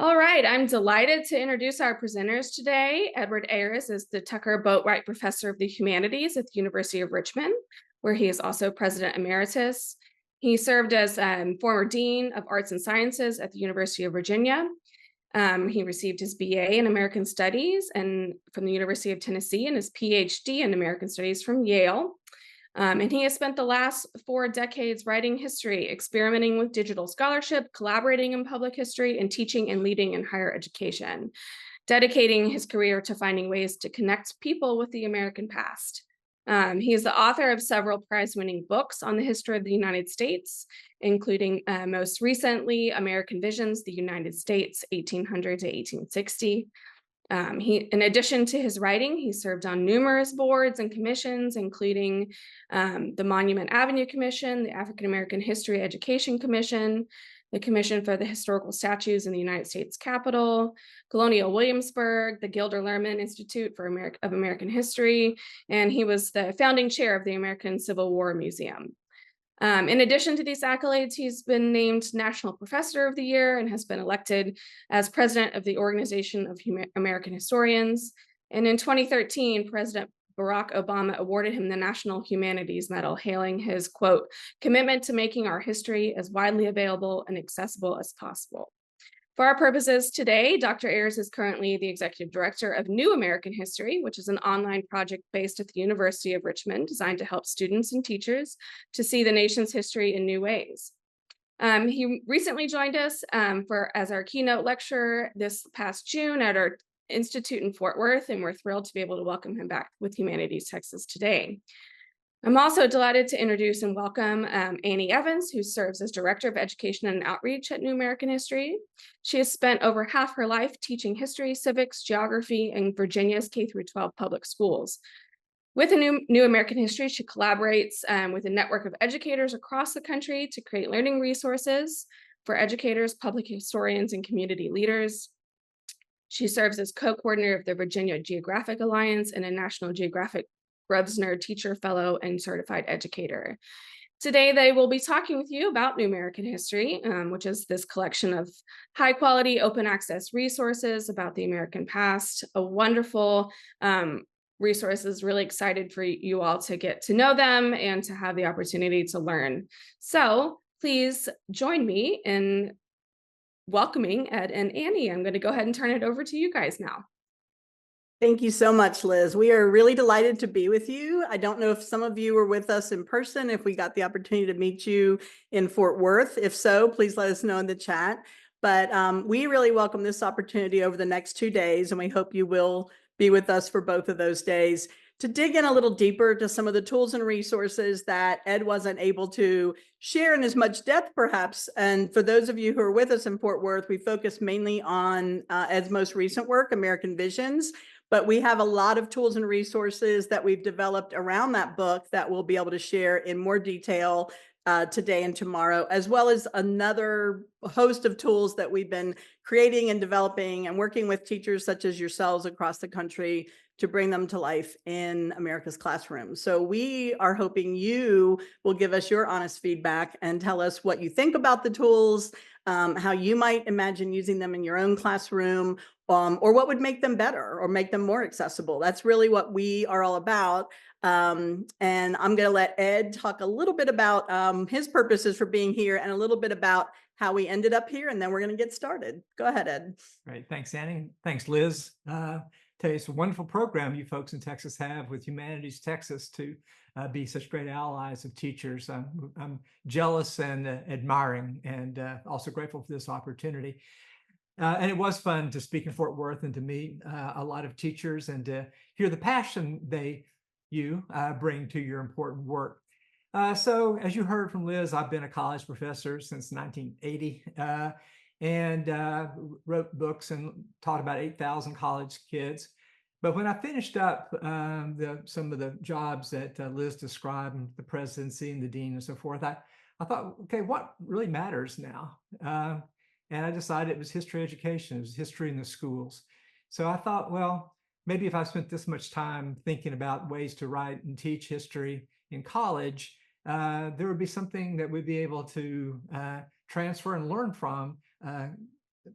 All right, I'm delighted to introduce our presenters today. Edward Ayers is the Tucker Boatwright Professor of the Humanities at the University of Richmond, where he is also President Emeritus. He served as former Dean of Arts and Sciences at the University of Virginia. He received his BA in American Studies and from the University of Tennessee and his PhD in American Studies from Yale. And he has spent the last 4 decades writing history, experimenting with digital scholarship, collaborating in public history, and teaching and leading in higher education, dedicating his career to finding ways to connect people with the American past. He is the author of several prize winning books on the history of the United States, including most recently American Visions, the United States, 1800 to 1860. In addition to his writing, he served on numerous boards and commissions, including the Monument Avenue Commission, the African American History Education Commission, the Commission for the Historical Statues in the United States Capitol, Colonial Williamsburg, the Gilder Lehrman Institute for American History, and he was the founding chair of the American Civil War Museum. In addition to these accolades, he's been named National Professor of the Year and has been elected as president of the Organization of American Historians. And in 2013, President Barack Obama awarded him the National Humanities Medal, hailing his, quote, commitment to making our history as widely available and accessible as possible. For our purposes today, Dr. Ayers is currently the executive director of New American History, which is an online project based at the University of Richmond designed to help students and teachers to see the nation's history in new ways. He recently joined us as our keynote lecturer this past June at our institute in Fort Worth, and we're thrilled to be able to welcome him back with Humanities Texas today. I'm also delighted to introduce and welcome Annie Evans, who serves as Director of Education and Outreach at New American History. She has spent over half her life teaching history, civics, geography, in Virginia's K-12 public schools. With a New American History, she collaborates with a network of educators across the country to create learning resources for educators, public historians, and community leaders. She serves as co-coordinator of the Virginia Geographic Alliance and a National Geographic Grubsner Teacher Fellow and Certified Educator. Today, they will be talking with you about New American History, which is this collection of high-quality, open-access resources about the American past. A wonderful resources. Really excited for you all to get to know them and to have the opportunity to learn. So please join me in welcoming Ed and Annie. I'm going to go ahead and turn it over to you guys now. Thank you so much, Liz. We are really delighted to be with you. I don't know if some of you were with us in person, if we got the opportunity to meet you in Fort Worth. If so, please let us know in the chat. But we really welcome this opportunity over the next 2 days, and we hope you will be with us for both of those days to dig in a little deeper to some of the tools and resources that Ed wasn't able to share in as much depth, perhaps. And for those of you who are with us in Fort Worth, we focus mainly on Ed's most recent work, American Visions. But we have a lot of tools and resources that we've developed around that book that we'll be able to share in more detail today and tomorrow, as well as another host of tools that we've been creating and developing and working with teachers such as yourselves across the country to bring them to life in America's classrooms. So we are hoping you will give us your honest feedback and tell us what you think about the tools, how you might imagine using them in your own classroom, or what would make them better or make them more accessible. That's really what we are all about. And I'm going to let Ed talk a little bit about his purposes for being here and a little bit about how we ended up here, and then we're going to get started. Go ahead, Ed. Great. Thanks, Annie. Thanks, Liz. Tell you, it's a wonderful program you folks in Texas have with Humanities Texas to be such great allies of teachers. I'm jealous and admiring, and also grateful for this opportunity. And it was fun to speak in Fort Worth and to meet a lot of teachers and to hear the passion you bring to your important work. So as you heard from Liz, I've been a college professor since 1980 and wrote books and taught about 8,000 college kids. But when I finished up some of the jobs that Liz described, the presidency and the dean and so forth, I thought, okay, what really matters now? And I decided it was history education, it was history in the schools. So I thought, well, maybe if I spent this much time thinking about ways to write and teach history in college, there would be something that we'd be able to transfer and learn from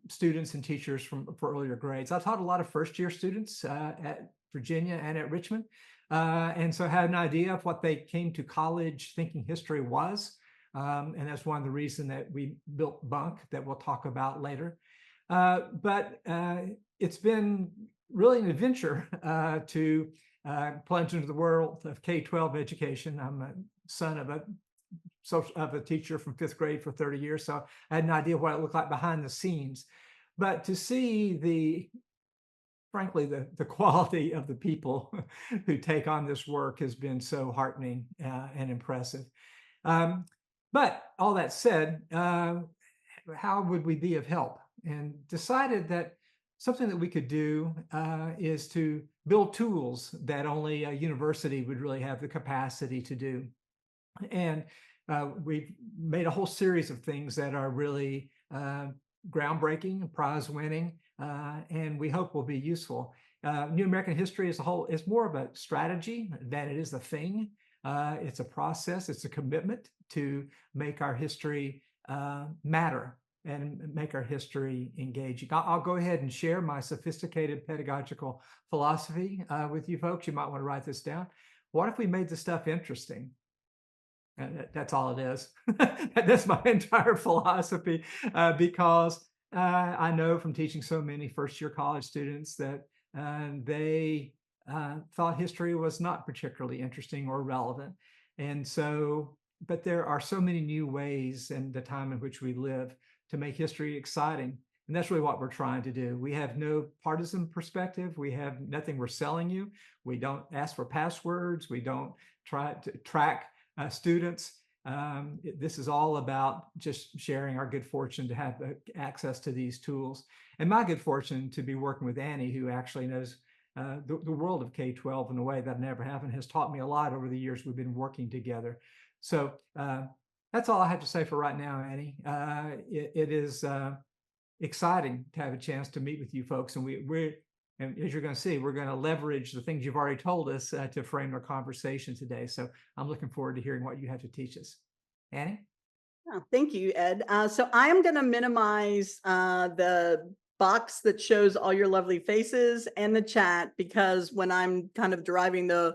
students and teachers for earlier grades. I taught a lot of first-year students at Virginia and at Richmond, and so I had an idea of what they came to college thinking history was. And that's one of the reasons that we built Bunk that we'll talk about later. But it's been really an adventure to plunge into the world of K-12 education. I'm a son of a teacher from fifth grade for 30 years, so I had an idea what it looked like behind the scenes. But to see frankly, the quality of the people who take on this work has been so heartening and impressive. But all that said, how would we be of help? And decided that something that we could do is to build tools that only a university would really have the capacity to do. And we've made a whole series of things that are really groundbreaking, prize winning, and we hope will be useful. New American History as a whole is more of a strategy than it is a thing. It's a process, it's a commitment to make our history matter and make our history engaging. I'll go ahead and share my sophisticated pedagogical philosophy with you folks. You might want to write this down. What if we made the stuff interesting? And that's all it is. That's my entire philosophy because I know from teaching so many first-year college students that they thought history was not particularly interesting or relevant. And so, but there are so many new ways in the time in which we live to make history exciting. And that's really what we're trying to do. We have no partisan perspective. We have nothing we're selling you. We don't ask for passwords. We don't try to track students. This is all about just sharing our good fortune to have access to these tools. And my good fortune to be working with Annie, who actually knows the world of K-12 in a way that I never have and has taught me a lot over the years we've been working together. So that's all I have to say for right now, Annie. It is exciting to have a chance to meet with you folks. And and as you're going to see, we're going to leverage the things you've already told us to frame our conversation today. So I'm looking forward to hearing what you have to teach us. Annie? Oh, thank you, Ed. So I am going to minimize the box that shows all your lovely faces and the chat because when I'm kind of driving the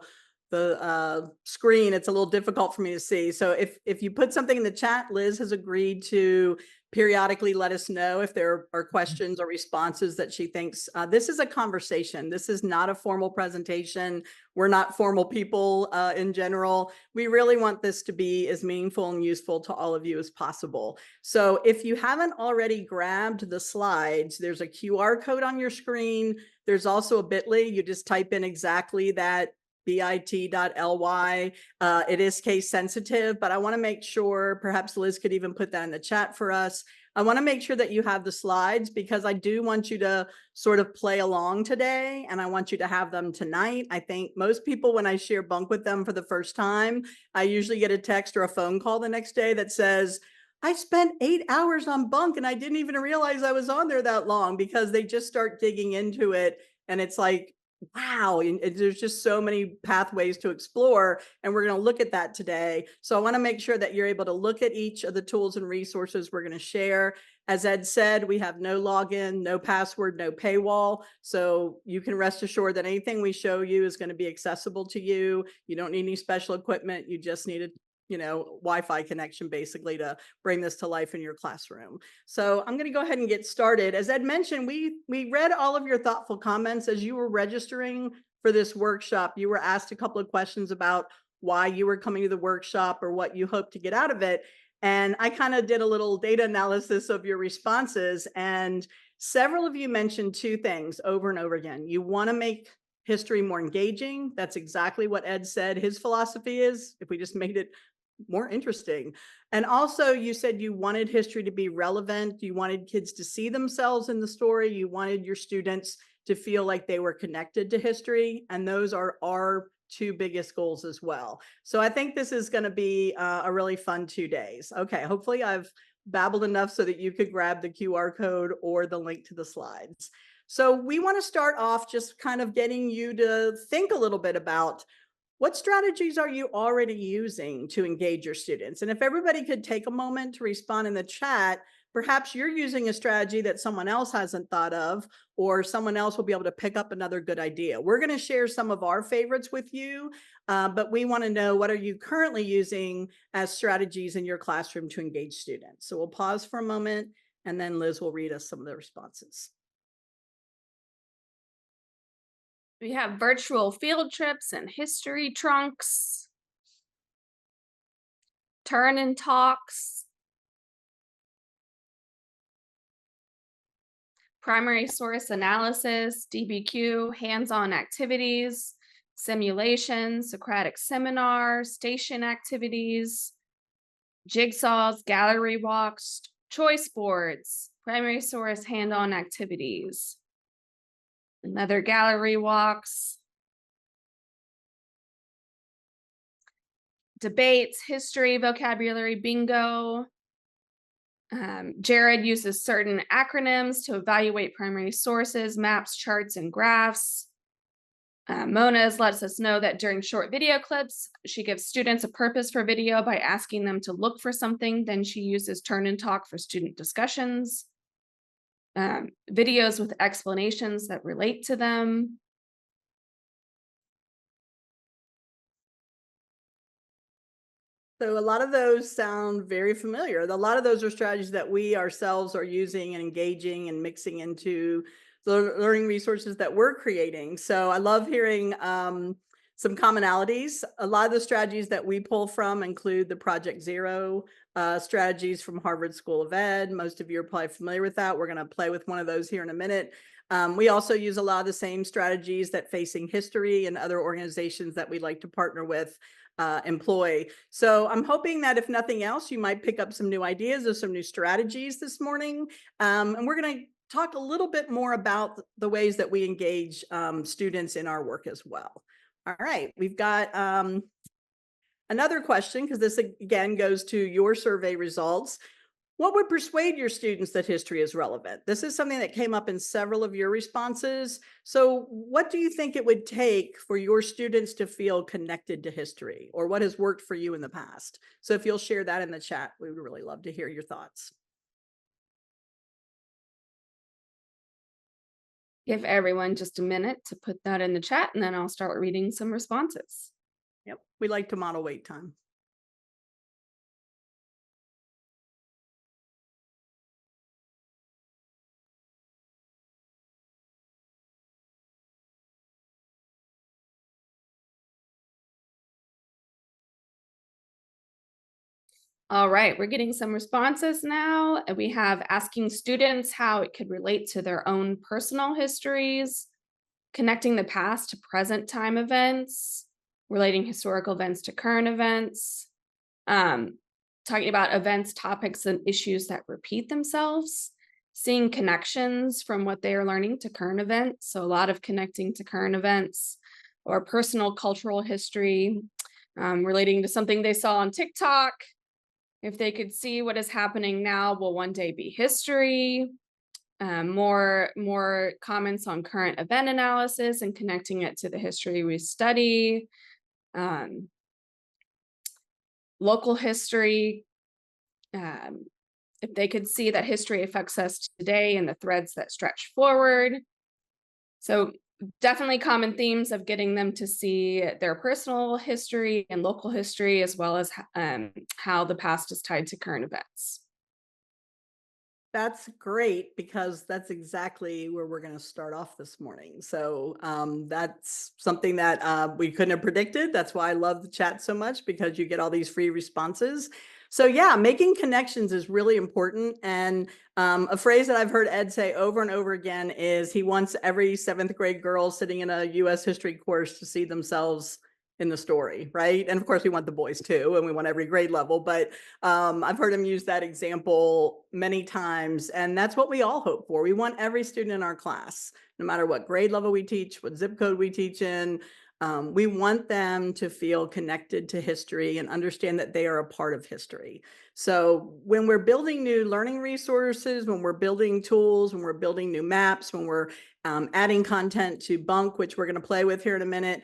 screen, it's a little difficult for me to see. So if you put something in the chat, Liz has agreed to periodically let us know if there are questions or responses that she thinks. This is a conversation. This is not a formal presentation. We're not formal people in general. We really want this to be as meaningful and useful to all of you as possible. So if you haven't already grabbed the slides, there's a QR code on your screen. There's also a bit.ly. You just type in exactly that bit.ly. It is case sensitive, but I want to make sure, perhaps Liz could even put that in the chat for us. I want to make sure that you have the slides because I do want you to sort of play along today and I want you to have them tonight. I think most people, when I share Bunk with them for the first time, I usually get a text or a phone call the next day that says, I spent 8 hours on Bunk and I didn't even realize I was on there that long, because they just start digging into it and it's like, wow, and there's just so many pathways to explore, and we're going to look at that today. So I want to make sure that you're able to look at each of the tools and resources we're going to share. As Ed said, we have no login, no password, no paywall. So you can rest assured that anything we show you is going to be accessible to you. You don't need any special equipment. You just need a Wi-Fi connection basically to bring this to life in your classroom. So I'm going to go ahead and get started. As Ed mentioned, we read all of your thoughtful comments as you were registering for this workshop. You were asked a couple of questions about why you were coming to the workshop or what you hope to get out of it. And I kind of did a little data analysis of your responses, and several of you mentioned two things over and over again. You want to make history more engaging. That's exactly what Ed said his philosophy is. If we just made it more interesting. And also you said you wanted history to be relevant. You wanted kids to see themselves in the story. You wanted your students to feel like they were connected to history. And those are our two biggest goals as well. So I think this is going to be a really fun 2 days. Okay, hopefully I've babbled enough so that you could grab the QR code or the link to the slides. So we want to start off just kind of getting you to think a little bit about What strategies are you already using to engage your students? And if everybody could take a moment to respond in the chat, perhaps you're using a strategy that someone else hasn't thought of, or someone else will be able to pick up another good idea. We're going to share some of our favorites with you, but we want to know, what are you currently using as strategies in your classroom to engage students? So we'll pause for a moment, and then Liz will read us some of the responses. We have virtual field trips and history trunks, turn and talks, primary source analysis, DBQ, hands-on activities, simulations, Socratic seminar, station activities, jigsaws, gallery walks, choice boards, primary source hand-on activities, another gallery walks, debates, history, vocabulary, bingo. Jared uses certain acronyms to evaluate primary sources, maps, charts, and graphs. Mona's lets us know that during short video clips, she gives students a purpose for video by asking them to look for something. Then she uses turn and talk for student discussions. Videos with explanations that relate to them. So a lot of those sound very familiar. A lot of those are strategies that we ourselves are using and engaging and mixing into the learning resources that we're creating. So I love hearing some commonalities. A lot of the strategies that we pull from include the Project Zero strategies from Harvard School of Ed. Most of you are probably familiar with that. We're going to play with one of those here in a minute. We also use a lot of the same strategies that Facing History and other organizations that we like to partner with employ. So I'm hoping that if nothing else, you might pick up some new ideas or some new strategies this morning. And we're going to talk a little bit more about the ways that we engage students in our work as well. All right, we've got another question, because this again goes to your survey results. What would persuade your students that history is relevant? This is something that came up in several of your responses. So what do you think it would take for your students to feel connected to history, or what has worked for you in the past? So if you'll share that in the chat, we would really love to hear your thoughts. Give everyone just a minute to put that in the chat, and then I'll start reading some responses. Yep, we like to model wait time. All right, we're getting some responses now. And we have asking students how it could relate to their own personal histories, connecting the past to present time events, relating historical events to current events, talking about events, topics, and issues that repeat themselves, seeing connections from what they are learning to current events. So a lot of connecting to current events, or personal cultural history, relating to something they saw on TikTok. If they could see what is happening now will one day be history. More comments on current event analysis and connecting it to the history we study. Local history. If they could see that history affects us today and the threads that stretch forward. So definitely common themes of getting them to see their personal history and local history, as well as how the past is tied to current events. That's great, because that's exactly where we're going to start off this morning. So that's something that we couldn't have predicted. That's why I love the chat so much, because you get all these free responses. So yeah, making connections is really important. And a phrase that I've heard Ed say over and over again is he wants every 7th grade girl sitting in a US history course to see themselves in the story, right? And of course, we want the boys too, and we want every grade level. But I've heard him use that example many times, and that's what we all hope for. We want every student in our class, no matter what grade level we teach, what zip code we teach in. We want them to feel connected to history and understand that they are a part of history. So when we're building new learning resources, when we're building tools, when we're building new maps, when we're adding content to Bunk, which we're going to play with here in a minute,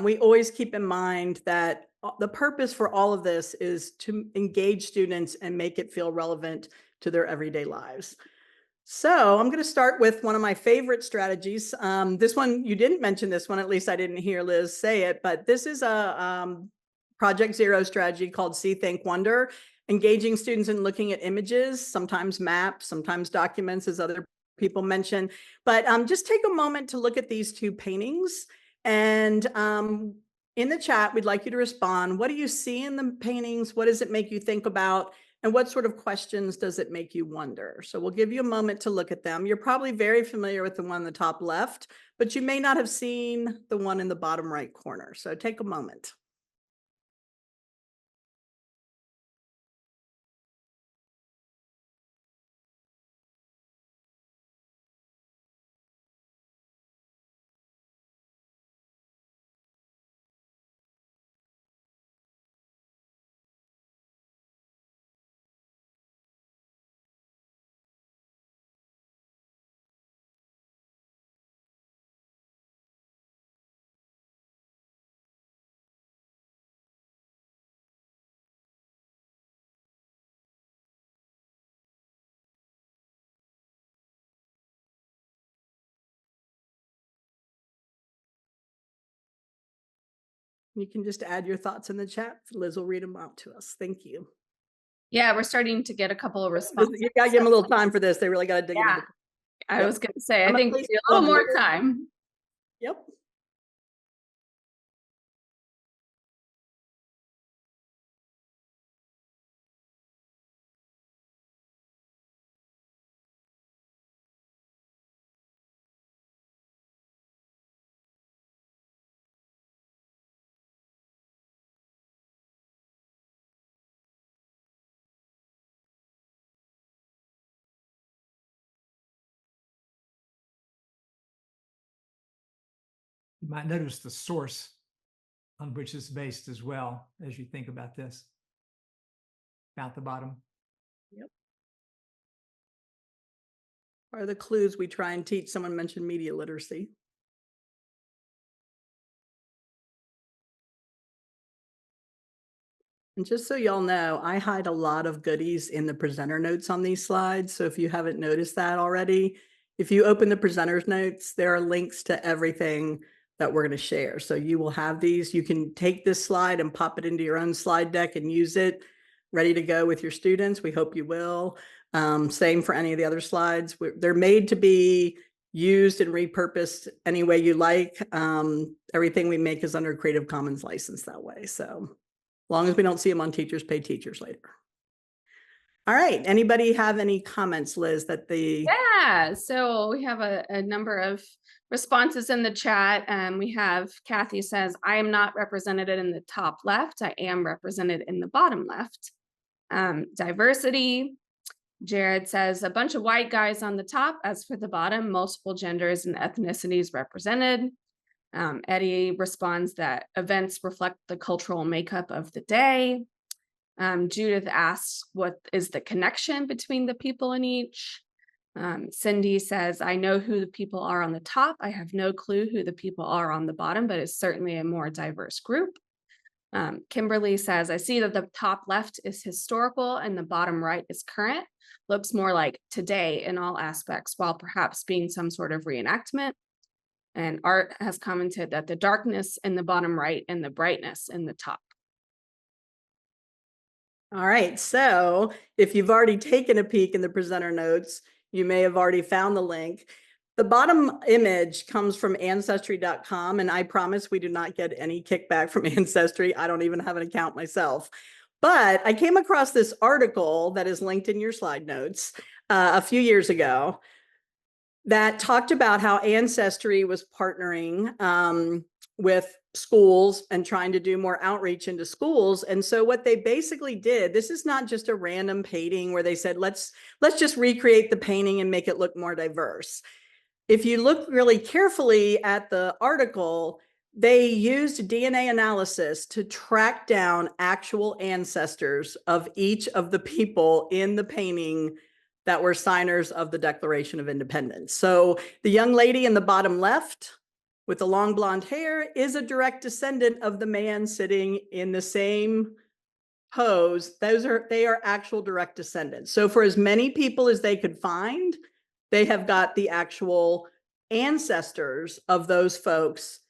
We always keep in mind that the purpose for all of this is to engage students and make it feel relevant to their everyday lives. So I'm going to start with one of my favorite strategies. This one, you didn't mention this one, at least I didn't hear Liz say it, but this is a Project Zero strategy called See, Think, Wonder, engaging students in looking at images, sometimes maps, sometimes documents, as other people mention. But just take a moment to look at these two paintings. And in the chat, we'd like you to respond. What do you see in the paintings? What does it make you think about? And what sort of questions does it make you wonder? So we'll give you a moment to look at them. You're probably very familiar with the one in the top left, but you may not have seen the one in the bottom right corner. So take a moment. You can just add your thoughts in the chat. Liz will read them out to us. Thank you. Yeah, we're starting to get a couple of responses. You gotta give them a little time for this. They really gotta dig into Yeah, I Yep. was going to say, I I'm at think we least need a little one more here. time. Yep. You might notice the source on which it's based as well as you think about this. Down at the bottom. Yep. Are the clues we try and teach? Someone mentioned media literacy. And just so y'all know, I hide a lot of goodies in the presenter notes on these slides. So if you haven't noticed that already, if you open the presenter's notes, there are links to everything that we're going to share. So you will have these. You can take this slide and pop it into your own slide deck and use it ready to go with your students. We hope you will. Same for any of the other slides. They're made to be used and repurposed any way you like. Everything we make is under Creative Commons license that way. So long as we don't see them on Teachers Pay Teachers later. All right. Anybody have any comments, Liz, that the... Yeah, so we have a number of responses in the chat. We have Kathy says, I am not represented in the top left. I am represented in the bottom left. Diversity. Jared says, a bunch of white guys on the top. As for the bottom, multiple genders and ethnicities represented. Eddie responds that events reflect the cultural makeup of the day. Judith asks, what is the connection between the people in each? Cindy says, I know who the people are on the top. I have no clue who the people are on the bottom, but it's certainly a more diverse group. Kimberly says, I see that the top left is historical and the bottom right is current. Looks more like today in all aspects, while perhaps being some sort of reenactment. And Art has commented that the darkness in the bottom right and the brightness in the top. All right. So if you've already taken a peek in the presenter notes, you may have already found the link. The bottom image comes from ancestry.com, and I promise we do not get any kickback from Ancestry. I don't even have an account myself. But I came across this article that is linked in your slide notes a few years ago that talked about how Ancestry was partnering with schools and trying to do more outreach into schools. And so what they basically did, this is not just a random painting where they said, let's just recreate the painting and make it look more diverse. If you look really carefully at the article, they used DNA analysis to track down actual ancestors of each of the people in the painting that were signers of the Declaration of Independence. So the young lady in the bottom left with the long blonde hair is a direct descendant of the man sitting in the same pose. They are actual direct descendants. So for as many people as they could find, they have got the actual ancestors of those folks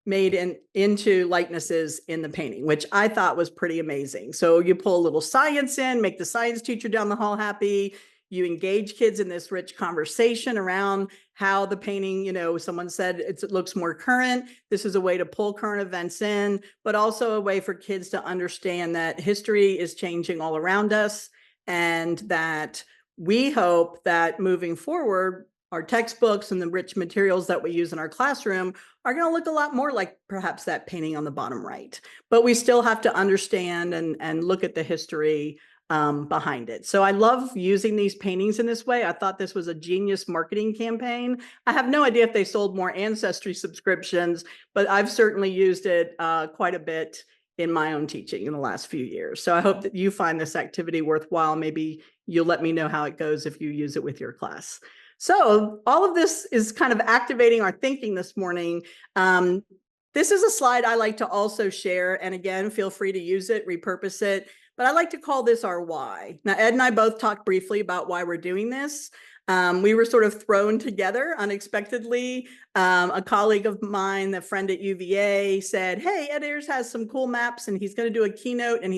made into likenesses in the painting, which I thought was pretty amazing. So you pull a little science in, make the science teacher down the hall happy. You engage kids in this rich conversation around how the painting, someone said it looks more current. This is a way to pull current events in, but also a way for kids to understand that history is changing all around us, and that we hope that moving forward, our textbooks and the rich materials that we use in our classroom are going to look a lot more like perhaps that painting on the bottom right. But we still have to understand and look at the history behind it. So I love using these paintings in this way. I thought this was a genius marketing campaign. I have no idea if they sold more Ancestry subscriptions, but I've certainly used it quite a bit in my own teaching in the last few years. So I hope that you find this activity worthwhile. Maybe you'll let me know how it goes if you use it with your class. So all of this is kind of activating our thinking this morning. This is a slide I like to also share. And again, feel free to use it, repurpose it. But I like to call this our why. Now, Ed and I both talked briefly about why we're doing this. We were sort of thrown together unexpectedly. A colleague of mine, a friend at UVA, said, "Hey, Ed Ayers has some cool maps and he's going to do a keynote and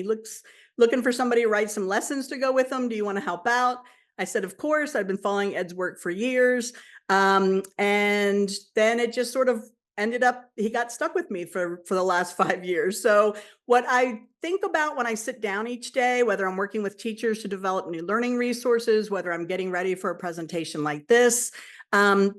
looking for somebody to write some lessons to go with them. Do you want to help out?" I said, of course. I've been following Ed's work for years. And then it just sort of ended up, he got stuck with me for the last 5 years. So what I think about when I sit down each day, whether I'm working with teachers to develop new learning resources, whether I'm getting ready for a presentation like this,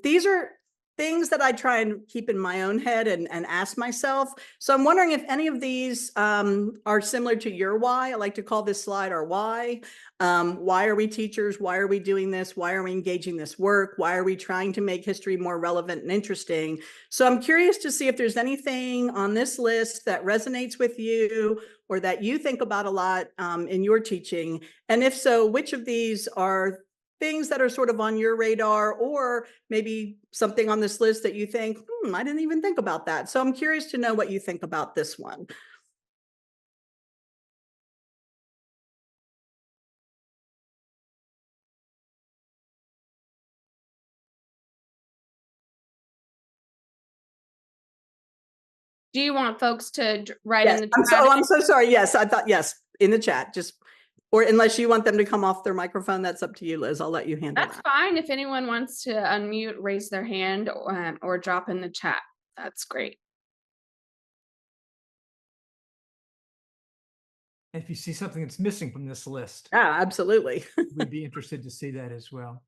these are things that I try and keep in my own head and ask myself. So I'm wondering if any of these are similar to your why. I like to call this slide our why. Why are we teachers? Why are we doing this? Why are we engaging this work? Why are we trying to make history more relevant and interesting? So I'm curious to see if there's anything on this list that resonates with you or that you think about a lot in your teaching. And if so, which of these are things that are sort of on your radar, or maybe something on this list that you think, I didn't even think about that. So I'm curious to know what you think about this one. Do you want folks to write in Yes, the chat? I'm so sorry. Yes, I thought, yes, in the chat, just, or unless you want them to come off their microphone, that's up to you, Liz. I'll let you handle That's that. fine. If anyone wants to unmute, raise their hand or drop in the chat. That's great. If you see something that's missing from this list, Yeah, absolutely. we'd be interested to see that as well.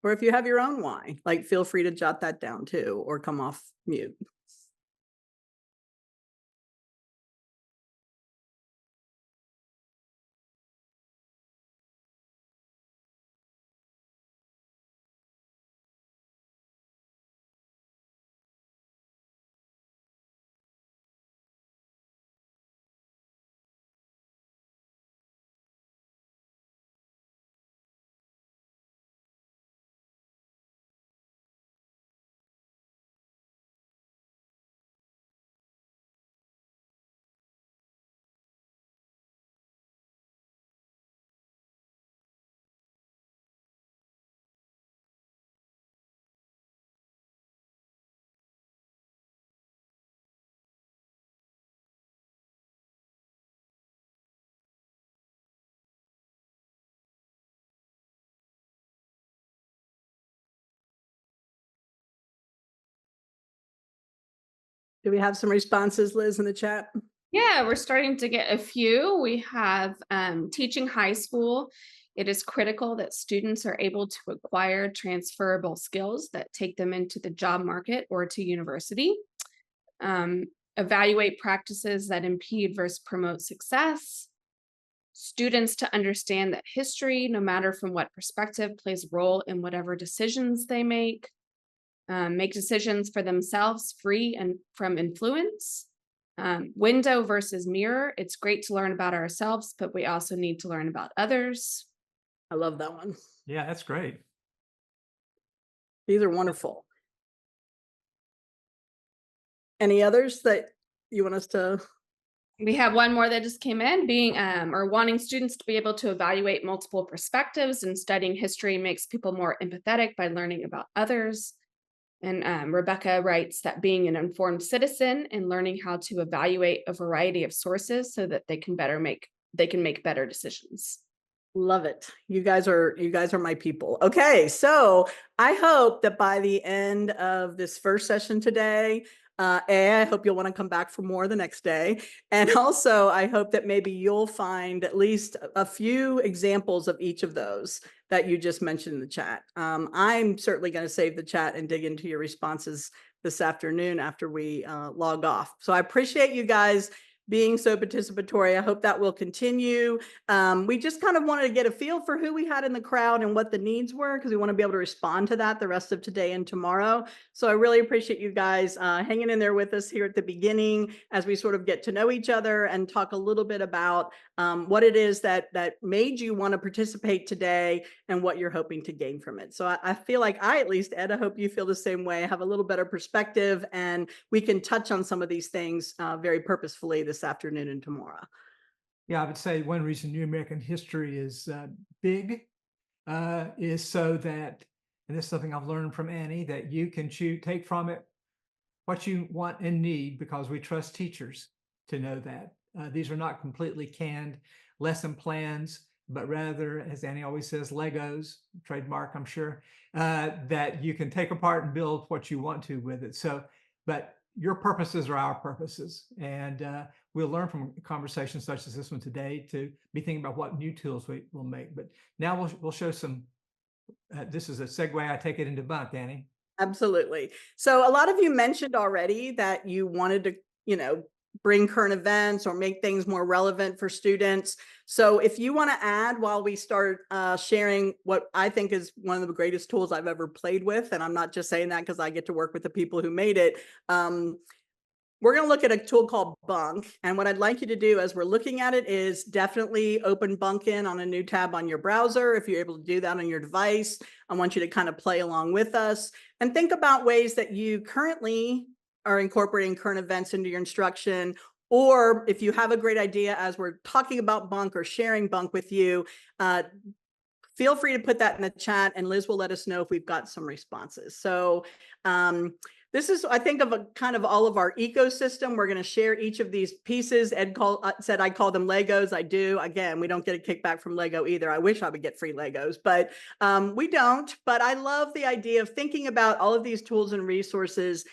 Or if you have your own why, like feel free to jot that down too, or come off mute. Do we have some responses, Liz, in the chat? Yeah, we're starting to get a few. We have teaching high school. It is critical that students are able to acquire transferable skills that take them into the job market or to university. Evaluate practices that impede versus promote success. Students to understand that history, no matter from what perspective, plays a role in whatever decisions they make. Make decisions for themselves free and from influence. Window versus mirror. It's great to learn about ourselves, but we also need to learn about others. I love that one. Yeah, that's great. These are wonderful. Any others that you want us to? We have one more that just came in, being or wanting students to be able to evaluate multiple perspectives, and studying history makes people more empathetic by learning about others. And Rebecca writes that being an informed citizen and learning how to evaluate a variety of sources so that they can make better decisions. Love it. You guys are my people. Okay, so I hope that by the end of this first session today, I hope you'll want to come back for more the next day. And also, I hope that maybe you'll find at least a few examples of each of those that you just mentioned in the chat. I'm certainly going to save the chat and dig into your responses this afternoon after we log off. So I appreciate you guys being so participatory. I hope that will continue. We just kind of wanted to get a feel for who we had in the crowd and what the needs were, because we want to be able to respond to that the rest of today and tomorrow. So I really appreciate you guys hanging in there with us here at the beginning as we sort of get to know each other and talk a little bit about what it is that made you want to participate today and what you're hoping to gain from it. So I feel like at least, Ed, I hope you feel the same way. I have a little better perspective, and we can touch on some of these things very purposefully this afternoon and tomorrow. Yeah, I would say one reason New American History is big is so that, and this is something I've learned from Annie, that you can take from it what you want and need, because we trust teachers to know that. These are not completely canned lesson plans, but rather, as Annie always says, Legos, trademark, I'm sure, that you can take apart and build what you want to with it. So, but your purposes are our purposes. And we'll learn from conversations such as this one today to be thinking about what new tools we will make. But now we'll show some, this is a segue, I take it into bunk, Annie. Absolutely. So a lot of you mentioned already that you wanted to, bring current events or make things more relevant for students. So if you want to add while we start sharing what I think is one of the greatest tools I've ever played with, and I'm not just saying that because I get to work with the people who made it, we're going to look at a tool called Bunk. And what I'd like you to do as we're looking at it is definitely open Bunkin on a new tab on your browser. If you're able to do that on your device, I want you to kind of play along with us and think about ways that you currently are incorporating current events into your instruction. Or if you have a great idea as we're talking about Bunk or sharing Bunk with you, feel free to put that in the chat, and Liz will let us know if we've got some responses. So this is, I think, of a kind of all of our ecosystem. We're going to share each of these pieces. Ed said I call them Legos. I do. Again, we don't get a kickback from Lego either. I wish I would get free Legos, but we don't. But I love the idea of thinking about all of these tools and resources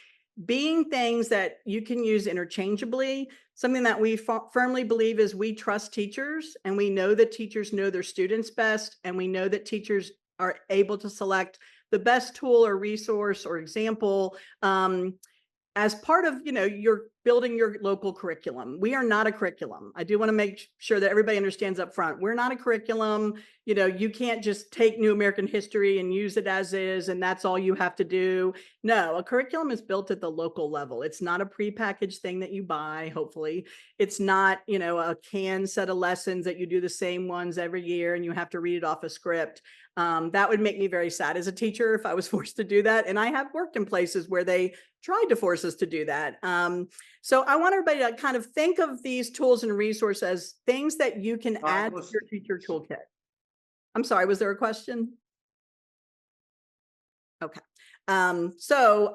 being things that you can use interchangeably. Something that we firmly believe is we trust teachers, and we know that teachers know their students best, and we know that teachers are able to select the best tool or resource or example as part of, you're building your local curriculum. We are not a curriculum. I do want to make sure that everybody understands up front. We're not a curriculum. You can't just take New American History and use it as is, and that's all you have to do. No, a curriculum is built at the local level. It's not a prepackaged thing that you buy, hopefully. It's not, a canned set of lessons that you do the same ones every year and you have to read it off a script. That would make me very sad as a teacher if I was forced to do that. And I have worked in places where they tried to force us to do that. So I want everybody to kind of think of these tools and resources as things that you can add to your teacher toolkit. I'm sorry, was there a question? Okay. So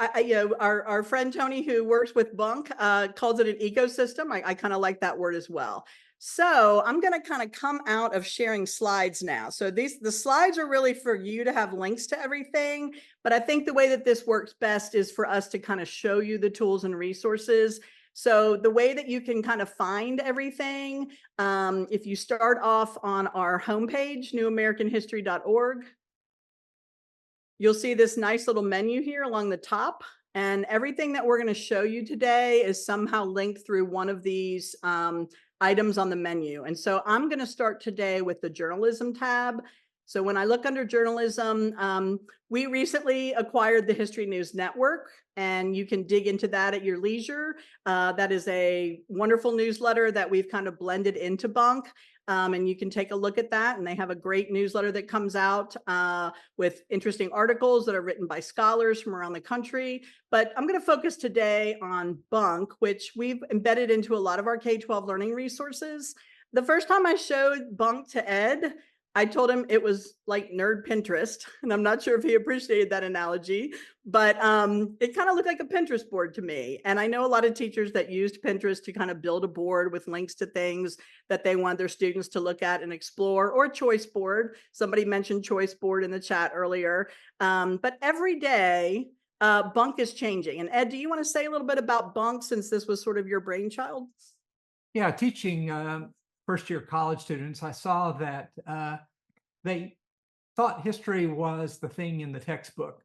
our friend Tony, who works with Bunk, calls it an ecosystem. I kind of like that word as well. So I'm going to kind of come out of sharing slides now. So the slides are really for you to have links to everything. But I think the way that this works best is for us to kind of show you the tools and resources. So the way that you can kind of find everything, if you start off on our homepage, newamericanhistory.org, you'll see this nice little menu here along the top. And everything that we're going to show you today is somehow linked through one of these items on the menu. And so I'm going to start today with the journalism tab. So when I look under journalism, we recently acquired the History News Network, and you can dig into that at your leisure. That is a wonderful newsletter that we've kind of blended into Bunk. And you can take a look at that. And they have a great newsletter that comes out with interesting articles that are written by scholars from around the country. But I'm going to focus today on Bunk, which we've embedded into a lot of our K-12 learning resources. The first time I showed Bunk to Ed, I told him it was like nerd Pinterest, and I'm not sure if he appreciated that analogy, but it kind of looked like a Pinterest board to me. And I know a lot of teachers that used Pinterest to kind of build a board with links to things that they want their students to look at and explore, or choice board. Somebody mentioned choice board in the chat earlier. But every day, Bunk is changing. And Ed, do you want to say a little bit about Bunk, since this was sort of your brainchild? Yeah, teaching first-year college students, I saw that they thought history was the thing in the textbook.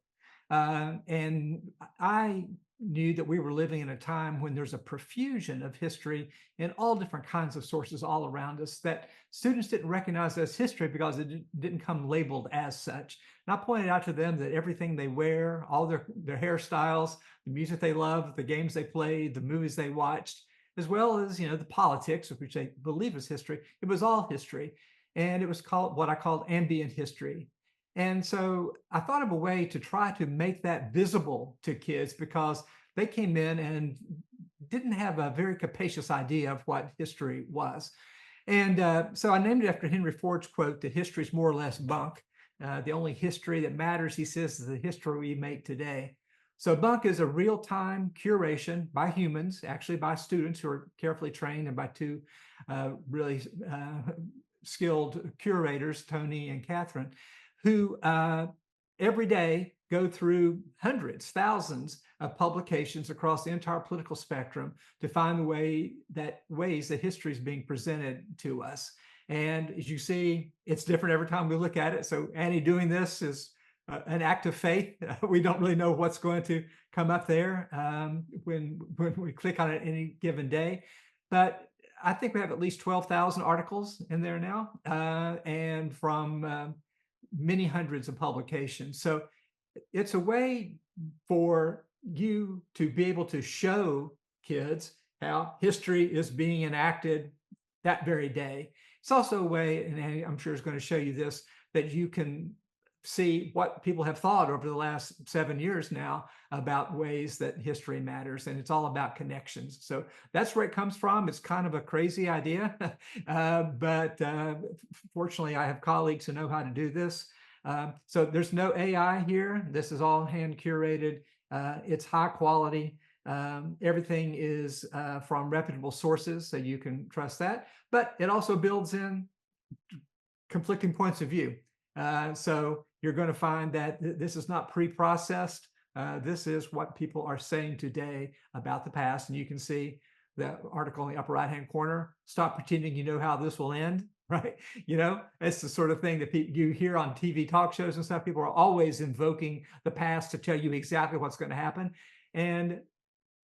And I knew that we were living in a time when there's a profusion of history in all different kinds of sources all around us that students didn't recognize as history because it didn't come labeled as such. And I pointed out to them that everything they wear, all their hairstyles, the music they love, the games they played, the movies they watched, as well as, you know, the politics, which they believe is history, it was all history. And it was called what I called ambient history. And so I thought of a way to try to make that visible to kids, because they came in and didn't have a very capacious idea of what history was. And so I named it after Henry Ford's quote that history is more or less bunk. The only history that matters, he says, is the history we make today. So Bunk is a real-time curation by humans, actually by students who are carefully trained, and by two really skilled curators, Tony and Catherine, who every day go through hundreds, thousands of publications across the entire political spectrum to find the ways that history is being presented to us. And as you see, it's different every time we look at it. So Annie doing this is an act of faith. We don't really know what's going to come up there when we click on it any given day. But I think we have at least 12,000 articles in there now, and from many hundreds of publications. So it's a way for you to be able to show kids how history is being enacted that very day. It's also a way, and Annie, I'm sure is going to show you this, that you can see what people have thought over the last 7 years now about ways that history matters, and it's all about connections. So that's where it comes from. It's kind of a crazy idea, but fortunately I have colleagues who know how to do this. So there's no AI here. This is all hand curated. It's high quality. Everything is from reputable sources, so you can trust that, but it also builds in conflicting points of view. So you're going to find that this is not pre-processed. This is what people are saying today about the past. And you can see the article in the upper right-hand corner, stop pretending you know how this will end, right? You know, it's the sort of thing that you hear on TV talk shows and stuff. People are always invoking the past to tell you exactly what's going to happen. And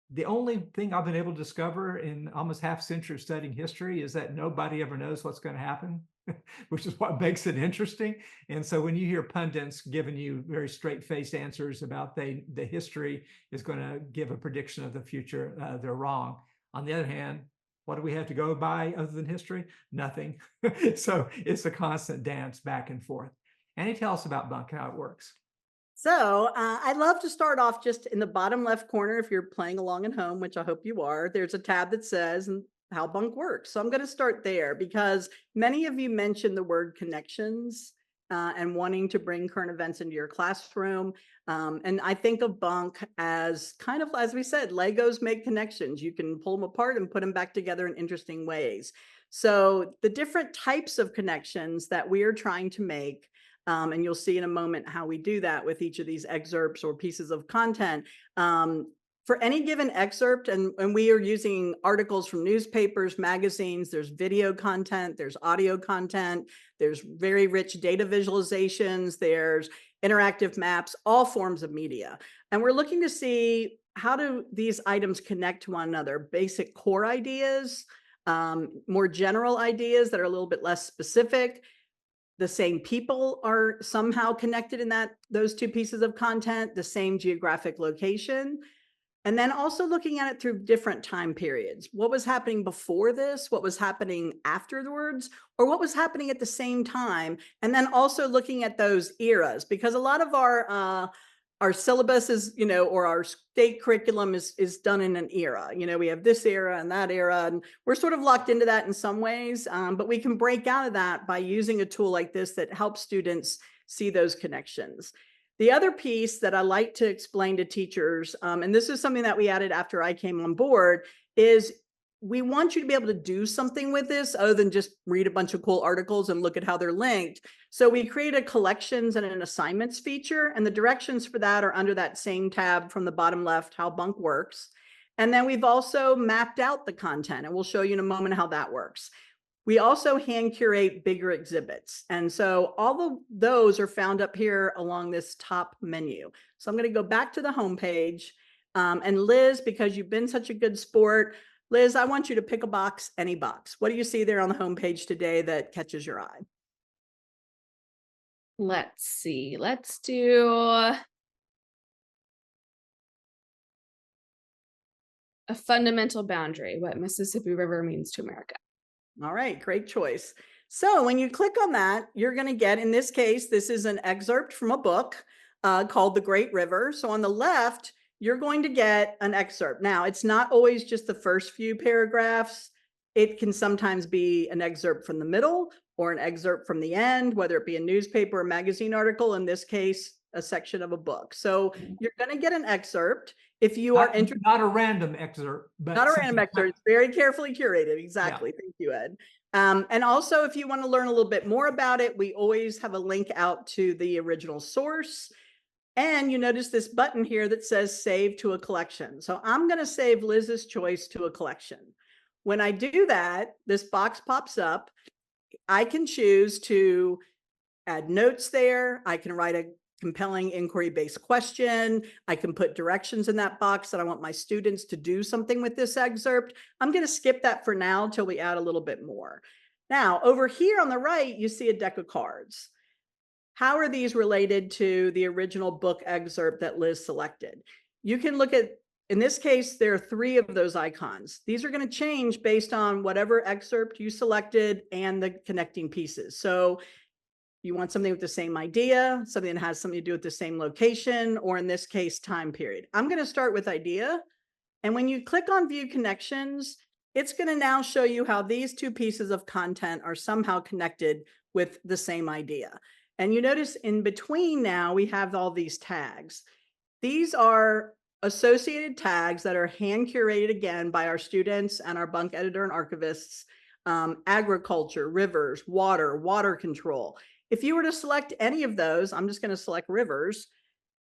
the only thing I've been able to discover in almost half a century of studying history is that nobody ever knows what's going to happen, which is what makes it interesting. And so when you hear pundits giving you very straight-faced answers about the history is going to give a prediction of the future, they're wrong. On the other hand, what do we have to go by other than history? Nothing. So it's a constant dance back and forth. Annie, tell us about Bunk, how it works. So I'd love to start off just in the bottom left corner. If you're playing along at home, which I hope you are, there's a tab that says how Bunk works. So I'm going to start there because many of you mentioned the word connections and wanting to bring current events into your classroom. And I think of Bunk as kind of, as we said, Legos make connections. You can pull them apart and put them back together in interesting ways. So the different types of connections that we are trying to make, and you'll see in a moment how we do that with each of these excerpts or pieces of content. For any given excerpt, and we are using articles from newspapers, magazines, there's video content, there's audio content, there's very rich data visualizations, there's interactive maps, all forms of media. And we're looking to see how do these items connect to one another, basic core ideas, more general ideas that are a little bit less specific. The same people are somehow connected in those two pieces of content, the same geographic location. And then also looking at it through different time periods. What was happening before this? What was happening afterwards? Or what was happening at the same time? And then also looking at those eras, because a lot of our syllabus is, or our state curriculum is done in an era. We have this era and that era, and we're sort of locked into that in some ways, but we can break out of that by using a tool like this that helps students see those connections. The other piece that I like to explain to teachers, and this is something that we added after I came on board, is we want you to be able to do something with this other than just read a bunch of cool articles and look at how they're linked. So we create a collections and an assignments feature, and the directions for that are under that same tab from the bottom left, how Bunk works. And then we've also mapped out the content, and we'll show you in a moment how that works. We also hand curate bigger exhibits. And so all of those are found up here along this top menu. So I'm going to go back to the home page. And Liz, because you've been such a good sport, Liz, I want you to pick a box, any box. What do you see there on the home page today that catches your eye? Let's see. Let's do a fundamental boundary, what Mississippi River means to America. All right, great choice. So when you click on that, you're going to get, in this case, this is an excerpt from a book called The Great River. So on the left, you're going to get an excerpt. Now, it's not always just the first few paragraphs. It can sometimes be an excerpt from the middle or an excerpt from the end, whether it be a newspaper or magazine article, in this case, a section of a book. So you're going to get an excerpt. If you are interested, not a random excerpt, but not a random excerpt, it's very carefully curated. Exactly. Yeah. Thank you, Ed. And also, if you want to learn a little bit more about it, we always have a link out to the original source. And you notice this button here that says save to a collection. So I'm going to save Liz's choice to a collection. When I do that, this box pops up. I can choose to add notes there. I can write a compelling inquiry-based question. I can put directions in that box that I want my students to do something with this excerpt. I'm going to skip that for now till we add a little bit more. Now, over here on the right, you see a deck of cards. How are these related to the original book excerpt that Liz selected? You can look at, in this case, there are 3 of those icons. These are going to change based on whatever excerpt you selected and the connecting pieces. So you want something with the same idea, something that has something to do with the same location, or in this case, time period. I'm going to start with idea. And when you click on view connections, it's going to now show you how these 2 pieces of content are somehow connected with the same idea. And you notice in between now, we have all these tags. These are associated tags that are hand curated again by our students and our bunk editor and archivists. Agriculture, rivers, water control. If you were to select any of those, I'm just going to select rivers.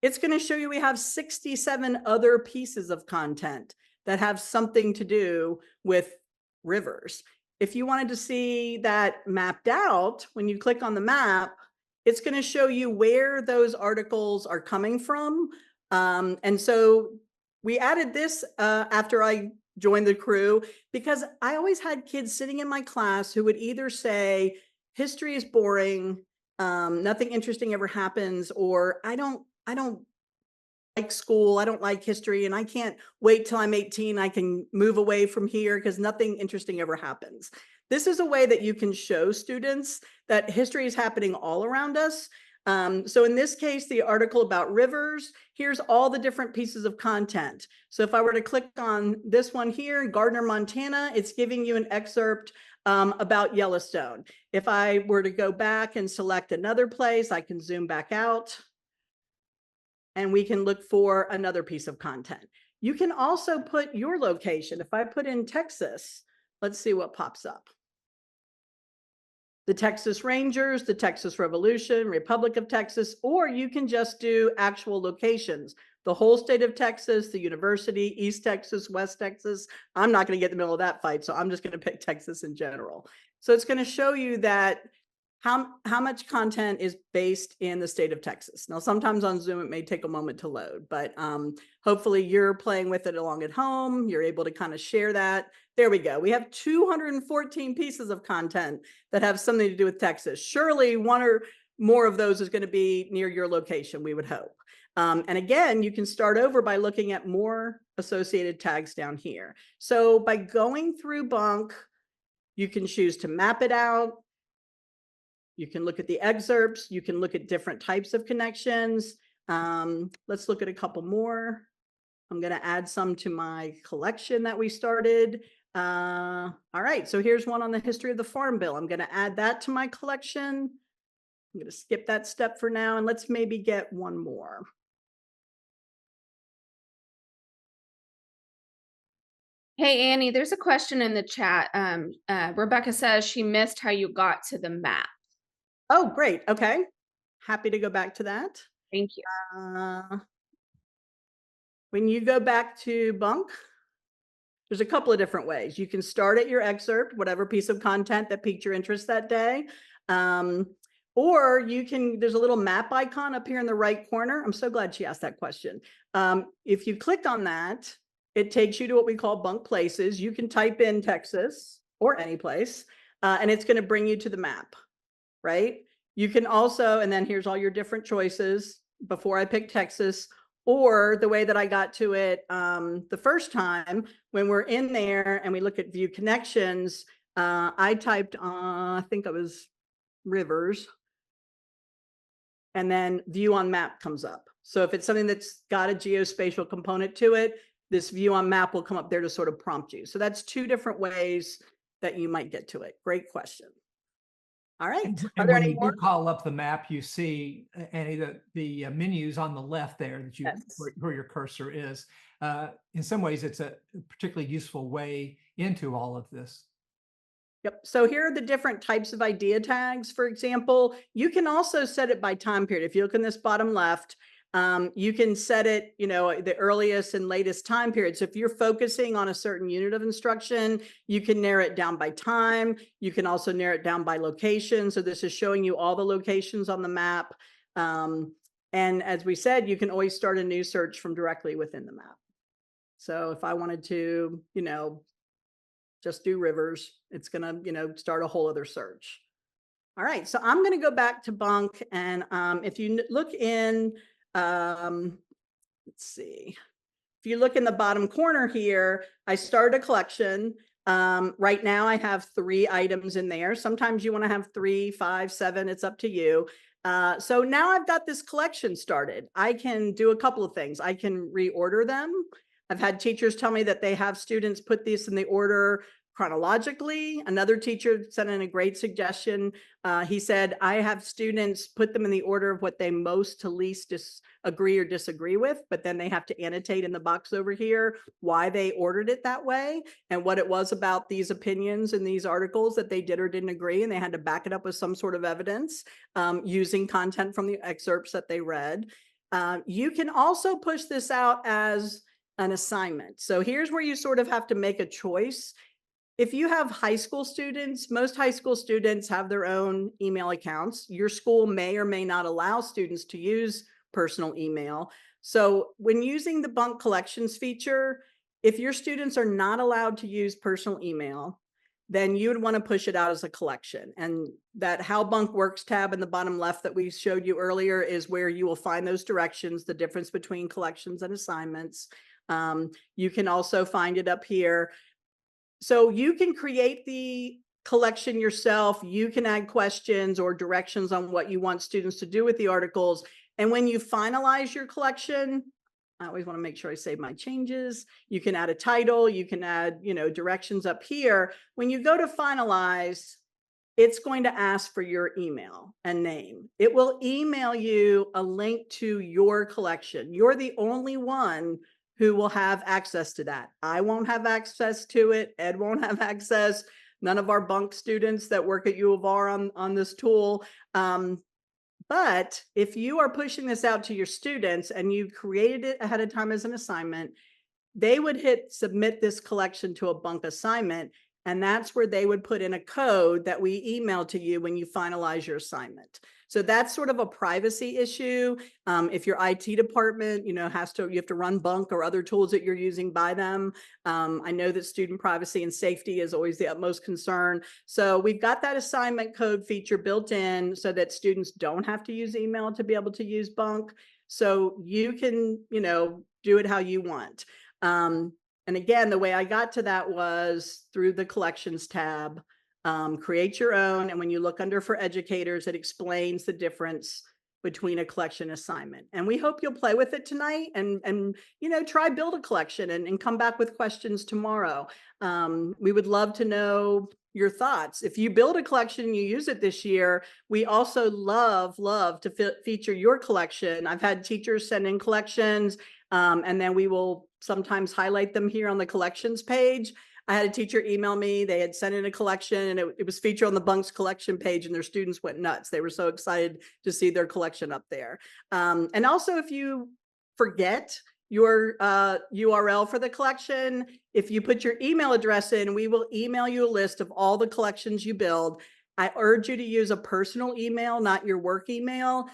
It's going to show you we have 67 other pieces of content that have something to do with rivers. If you wanted to see that mapped out, when you click on the map, it's going to show you where those articles are coming from. And so we added this after I joined the crew, because I always had kids sitting in my class who would either say, history is boring, nothing interesting ever happens, or I don't like school, I don't like history, and I can't wait till I'm 18, I can move away from here because nothing interesting ever happens. This is a way that you can show students that history is happening all around us. So in this case, the article about rivers, here's all the different pieces of content. So if I were to click on this one here, Gardner, Montana, it's giving you an excerpt about Yellowstone. If I were to go back and select another place, I can zoom back out and we can look for another piece of content. You can also put your location. If I put in Texas, let's see what pops up. The Texas Rangers, the Texas Revolution, Republic of Texas, or you can just do actual locations. The whole state of Texas, the university, East Texas, West Texas. I'm not going to get in the middle of that fight, so I'm just going to pick Texas in general. So it's going to show you that how much content is based in the state of Texas. Now, sometimes on Zoom, it may take a moment to load, but hopefully you're playing with it along at home. You're able to kind of share that. There we go. We have 214 pieces of content that have something to do with Texas. Surely one or more of those is going to be near your location, we would hope. And again, you can start over by looking at more associated tags down here. So by going through Bunk, you can choose to map it out. You can look at the excerpts. You can look at different types of connections. Let's look at a couple more. I'm going to add some to my collection that we started. All right, so here's one on the history of the Farm Bill. I'm going to add that to my collection. I'm going to skip that step for now, and let's maybe get one more. Hey, Annie, there's a question in the chat. Rebecca says she missed how you got to the map. Oh, great. Okay. Happy to go back to that. Thank you. When you go back to Bunk, there's a couple of different ways. You can start at your excerpt, whatever piece of content that piqued your interest that day. Or you can, there's a little map icon up here in the right corner. I'm so glad she asked that question. If you click on that, it takes you to what we call Bunk Places. You can type in Texas or any place, and it's going to bring you to the map, right? You can also, and then here's all your different choices before I picked Texas, or the way that I got to it the first time, when we're in there and we look at view connections, I typed, I think it was rivers, and then view on map comes up. So if it's something that's got a geospatial component to it, this view on map will come up there to sort of prompt you. So that's two different ways that you might get to it. Great question. All right. And when you do call up the map, you see any of the menus on the left there that you where your cursor is. In some ways, it's a particularly useful way into all of this. Yep. So here are the different types of idea tags. For example, you can also set it by time period. If you look in this bottom left, you can set it, the earliest and latest time period. So if you're focusing on a certain unit of instruction, you can narrow it down by time. You can also narrow it down by location. So this is showing you all the locations on the map. And as we said, you can always start a new search from directly within the map. So if I wanted to, just do rivers, it's going to, start a whole other search. All right, so I'm going to go back to Bunk, and if you look in, let's see, if you look in the bottom corner here, I started a collection. Right now I have 3 items in there. Sometimes you want to have 3, 5, 7, it's up to you. So now I've got this collection started. I can do a couple of things. I can reorder them. I've had teachers tell me that they have students put these in the order chronologically. Another teacher sent in a great suggestion. He said, I have students put them in the order of what they most to least agree or disagree with, but then they have to annotate in the box over here why they ordered it that way and what it was about these opinions in these articles that they did or didn't agree. And they had to back it up with some sort of evidence using content from the excerpts that they read. You can also push this out as an assignment. So here's where you sort of have to make a choice. If you have high school students, most high school students have their own email accounts. Your school may or may not allow students to use personal email. So when using the Bunk Collections feature, if your students are not allowed to use personal email, then you would want to push it out as a collection. And that How Bunk Works tab in the bottom left that we showed you earlier is where you will find those directions, the difference between collections and assignments. You can also find it up here. So you can create the collection yourself. You can add questions or directions on what you want students to do with the articles. And when you finalize your collection, I always want to make sure I save my changes. You can add a title. You can add, directions up here. When you go to finalize, it's going to ask for your email and name. It will email you a link to your collection. You're the only one who will have access to that. I won't have access to it. Ed won't have access. None of our Bunk students that work at U of R on this tool. But if you are pushing this out to your students and you created it ahead of time as an assignment, they would hit submit this collection to a Bunk assignment. And that's where they would put in a code that we email to you when you finalize your assignment. So that's sort of a privacy issue. If your IT department, you have to run Bunk or other tools that you're using by them. I know that student privacy and safety is always the utmost concern. So we've got that assignment code feature built in so that students don't have to use email to be able to use Bunk. So you can, do it how you want. And again, the way I got to that was through the collections tab. Create your own. And when you look under for educators, it explains the difference between a collection assignment. And we hope you'll play with it tonight and try build a collection and come back with questions tomorrow. We would love to know your thoughts. If you build a collection and you use it this year, we also love to feature your collection. I've had teachers send in collections, and then we will sometimes highlight them here on the collections page. I had a teacher email me. They had sent in a collection and it was featured on the Bunks collection page, and their students went nuts. They were so excited to see their collection up there. And also, if you forget your URL for the collection, if you put your email address in, we will email you a list of all the collections you build. I urge you to use a personal email, not your work email,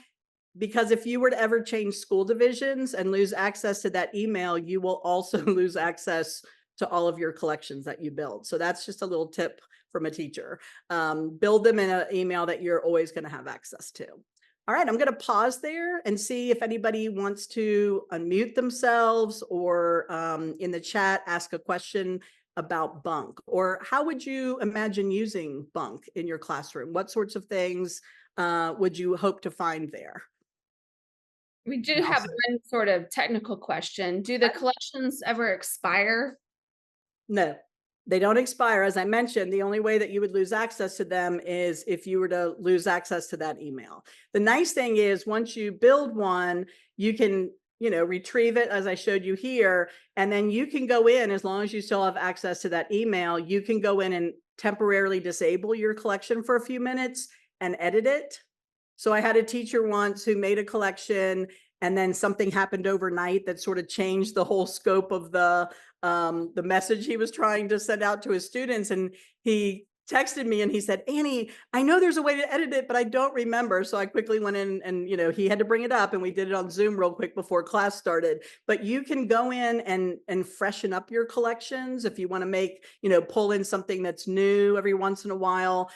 because if you were to ever change school divisions and lose access to that email, you will also lose access to all of your collections that you build. So that's just a little tip from a teacher. Build them in an email that you're always going to have access to. All right, I'm going to pause there and see if anybody wants to unmute themselves or in the chat ask a question about Bunk, or how would you imagine using Bunk in your classroom? What sorts of things would you hope to find there? We do And have also, one sort of technical question. Do the collections ever expire? No, they don't expire. As I mentioned, the only way that you would lose access to them is if you were to lose access to that email. The nice thing is once you build one, you can, retrieve it as I showed you here, and then you can go in, as long as you still have access to that email, you can go in and temporarily disable your collection for a few minutes and edit it. So I had a teacher once who made a collection and then something happened overnight that sort of changed the whole scope of the message he was trying to send out to his students. And he texted me and he said, Annie, I know there's a way to edit it, but I don't remember. So I quickly went in and, he had to bring it up and we did it on Zoom real quick before class started. But you can go in and freshen up your collections if you want to make, pull in something that's new every once in a while.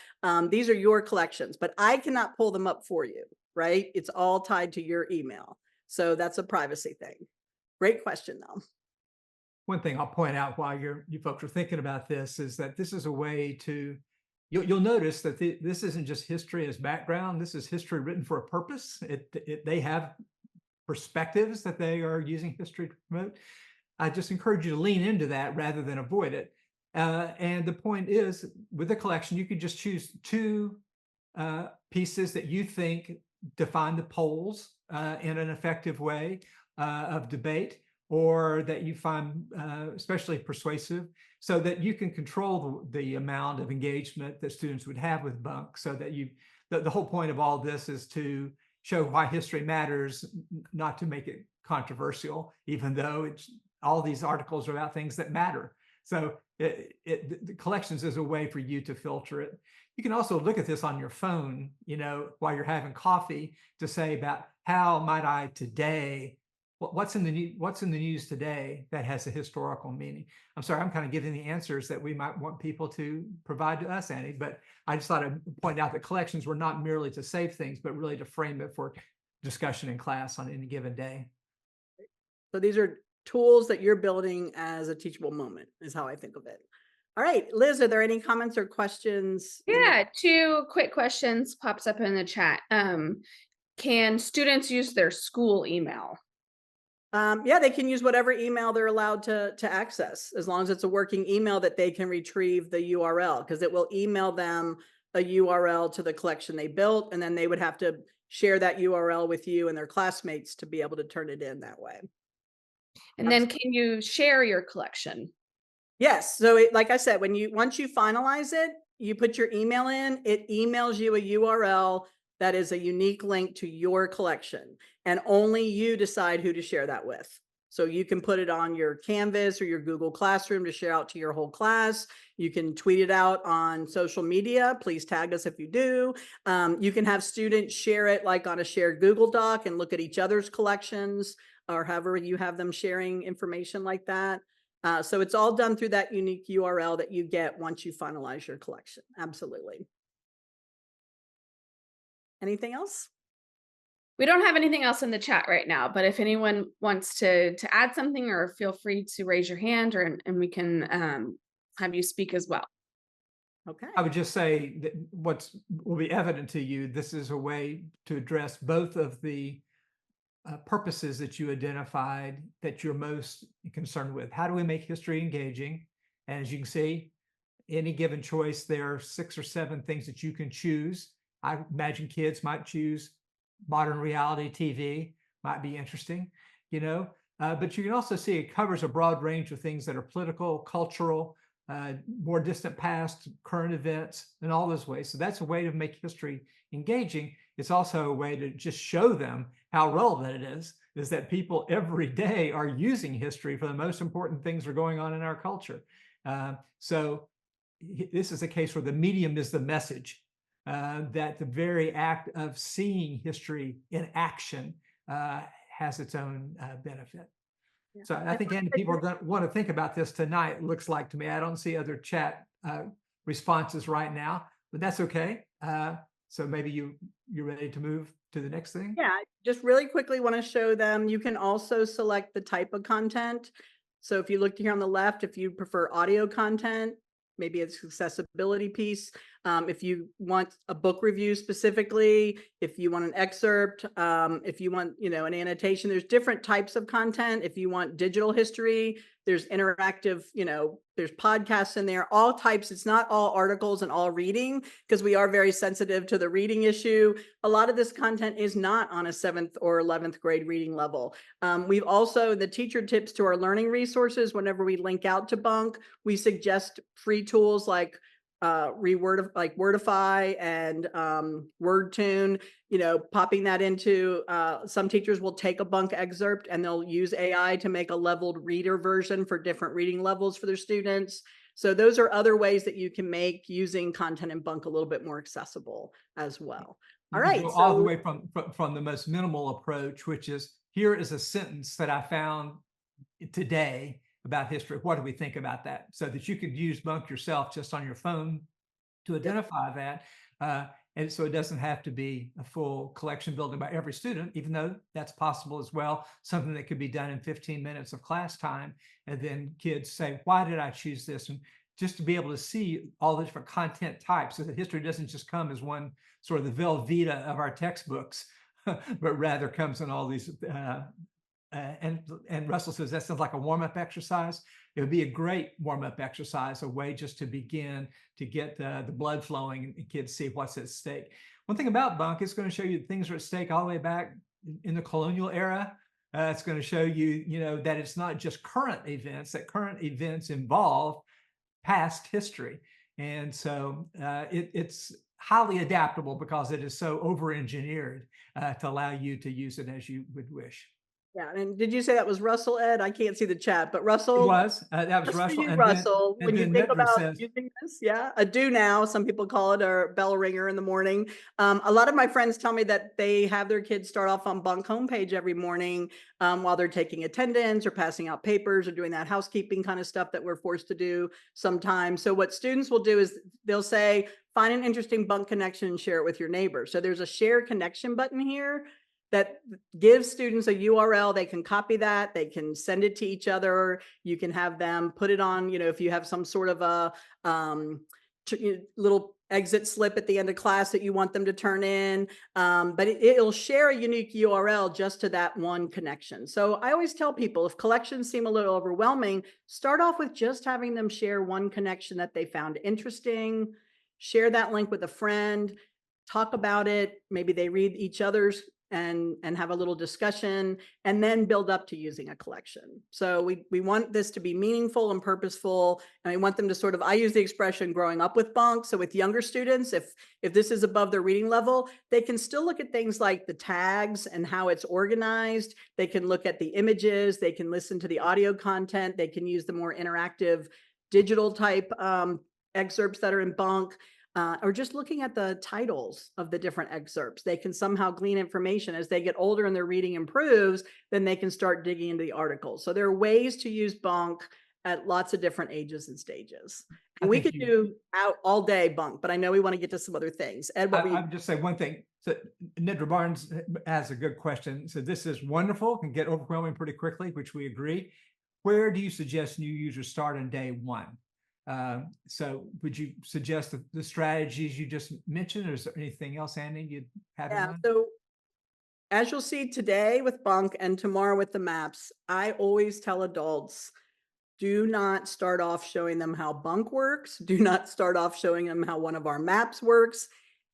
These are your collections, but I cannot pull them up for you, right? It's all tied to your email. So that's a privacy thing. Great question though. one thing I'll point out while you folks are thinking about this is that this is a way to, you'll notice that this isn't just history as background. This is history written for a purpose. They have perspectives that they are using history to promote. I just encourage you to lean into that rather than avoid it. And the point is, with a collection, you could just choose two pieces that you think define the poles in an effective way of debate, or that you find especially persuasive, so that you can control the amount of engagement that students would have with Bunk. So that the whole point of all this is to show why history matters, not to make it controversial, even though all these articles are about things that matter. So the collections is a way for you to filter it. You can also look at this on your phone, while you're having coffee, to say about how might I today, what's in the news today that has a historical meaning. I'm sorry, I'm kind of giving the answers that we might want people to provide to us, Annie, but I just thought I'd point out that collections were not merely to save things, but really to frame it for discussion in class on any given day. So these are tools that you're building as a teachable moment is how I think of it. All right, Liz, are there any comments or questions? Yeah, two quick questions pops up in the chat. Can students use their school email? Yeah, they can use whatever email they're allowed to access, as long as it's a working email that they can retrieve the URL, because it will email them a URL to the collection they built, and then they would have to share that URL with you and their classmates to be able to turn it in that way. And then can you share your collection? Yes. So like I said, once you finalize it, you put your email in, it emails you a URL that is a unique link to your collection, and only you decide who to share that with. So you can put it on your Canvas or your Google Classroom to share out to your whole class. You can tweet it out on social media. Please tag us if you do. You can have students share it like on a shared Google Doc and look at each other's collections, or however you have them sharing information like that. So it's all done through that unique URL that you get once you finalize your collection. Absolutely. Anything else? We don't have anything else in the chat right now, but if anyone wants to add something, or feel free to raise your hand, and we can have you speak as well. Okay. I would just say that will be evident to you, this is a way to address both of the purposes that you identified that you're most concerned with. How do we make history engaging? And as you can see, any given choice, there are 6 or 7 things that you can choose. I imagine kids might choose modern reality TV, might be interesting, you know. But you can also see it covers a broad range of things that are political, cultural, more distant past, current events, and all those ways. So that's a way to make history engaging. It's also a way to just show them how relevant it is that people every day are using history for the most important things that are going on in our culture. So this is a case where the medium is the message, that the very act of seeing history in action has its own benefit. Yeah. So I think, Andy, people are going to want to think about this tonight, it looks like to me. I don't see other chat responses right now, but that's okay. So maybe you're ready to move to the next thing? Yeah, just really quickly want to show them. You can also select the type of content. So if you look here on the left, if you prefer audio content, maybe it's accessibility piece. If you want a book review specifically, if you want an excerpt, if you want, an annotation, there's different types of content. If you want digital history, there's interactive, there's podcasts in there, all types. It's not all articles and all reading, because we are very sensitive to the reading issue. A lot of this content is not on a 7th or 11th grade reading level. We've also, the teacher tips to our learning resources, whenever we link out to Bunk, we suggest free tools like Wordify and WordTune, popping that into, some teachers will take a Bunk excerpt and they'll use AI to make a leveled reader version for different reading levels for their students. So those are other ways that you can make using content in Bunk a little bit more accessible as well. All You can right. go all the way from the most minimal approach, which is, here is a sentence that I found today about history. What do we think about that? So that you could use Bunk yourself just on your phone to identify that. And so it doesn't have to be a full collection building by every student, even though that's possible as well. Something that could be done in 15 minutes of class time. And then kids say, why did I choose this? And just to be able to see all the different content types, so that history doesn't just come as one sort of the Velveeta of our textbooks, but rather comes in all these and Russell says that sounds like a warm-up exercise. It would be a great warm-up exercise, a way just to begin to get the blood flowing and kids see what's at stake. One thing about Bunk, it's going to show you things are at stake all the way back in the colonial era. It's going to show you, that it's not just current events, that current events involve past history. And so it's highly adaptable because it is so over-engineered to allow you to use it as you would wish. Yeah, and did you say that was Russell, Ed? I can't see the chat, but Russell. It was. That was Just for Russell. you, Russell, And when you then think Nedra about says, using this, a do now, some people call it, or bell ringer in the morning. A lot of my friends tell me that they have their kids start off on Bunk homepage every morning while they're taking attendance or passing out papers or doing that housekeeping kind of stuff that we're forced to do sometimes. So what students will do is they'll say, find an interesting Bunk connection and share it with your neighbor. So there's a share connection button here that gives students a URL. They can copy that, they can send it to each other. You can have them put it on, if you have some sort of a little exit slip at the end of class that you want them to turn in. But it'll share a unique URL just to that one connection. So I always tell people, if collections seem a little overwhelming, start off with just having them share one connection that they found interesting, share that link with a friend, talk about it. Maybe they read each other's and have a little discussion, and then build up to using a collection. So we want this to be meaningful and purposeful, and we want them to sort of, I use the expression growing up with Bunk. So with younger students, if this is above their reading level, they can still look at things like the tags and how it's organized. They can look at the images, they can listen to the audio content, they can use the more interactive digital type excerpts that are in Bunk. Or just looking at the titles of the different excerpts. They can somehow glean information. As they get older and their reading improves, then they can start digging into the articles. So there are ways to use Bunk at lots of different ages and stages. I And we think could do out all day bunk, but I know we want to get to some other things. Ed, what I would just say one thing. So Nedra Barnes has a good question. So this is wonderful, can get overwhelming pretty quickly, which we agree. Where do you suggest new users start on day one? So would you suggest the strategies you just mentioned, or is there anything else, Andy, you'd have in Yeah, mind? so as you'll see today with bunk and tomorrow with the maps, I always tell adults, do not start off showing them how bunk works. Do not start off showing them how one of our maps works.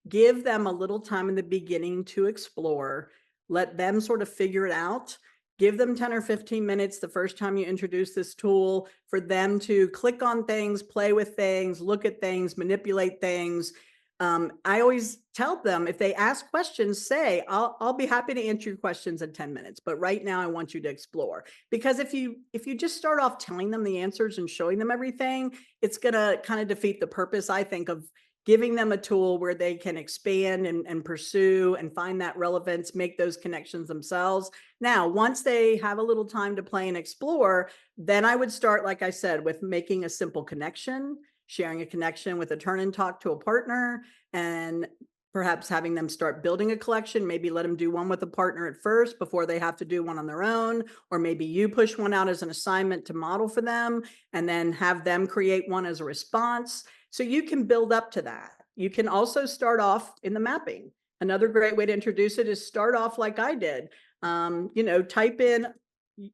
Give them a little time in the beginning to explore. Let them sort of figure it out. Give them 10 or 15 minutes the first time you introduce this tool for them to click on things, play with things, look at things, manipulate things. I always tell them, if they ask questions, say, I'll be happy to answer your questions in 10 minutes, but right now I want you to explore. Because if you just start off telling them the answers and showing them everything, it's gonna kind of defeat the purpose, I think, of giving them a tool where they can expand and pursue and find that relevance, make those connections themselves. Now, once they have a little time to play and explore, then I would start, like I said, with making a simple connection, sharing a connection with a turn and talk to a partner, and perhaps having them start building a collection. Maybe let them do one with a partner at first before they have to do one on their own, or maybe you push one out as an assignment to model for them and then have them create one as a response. So you can build up to that. You can also start off in the mapping. Another great way to introduce it is start off like I did. Type in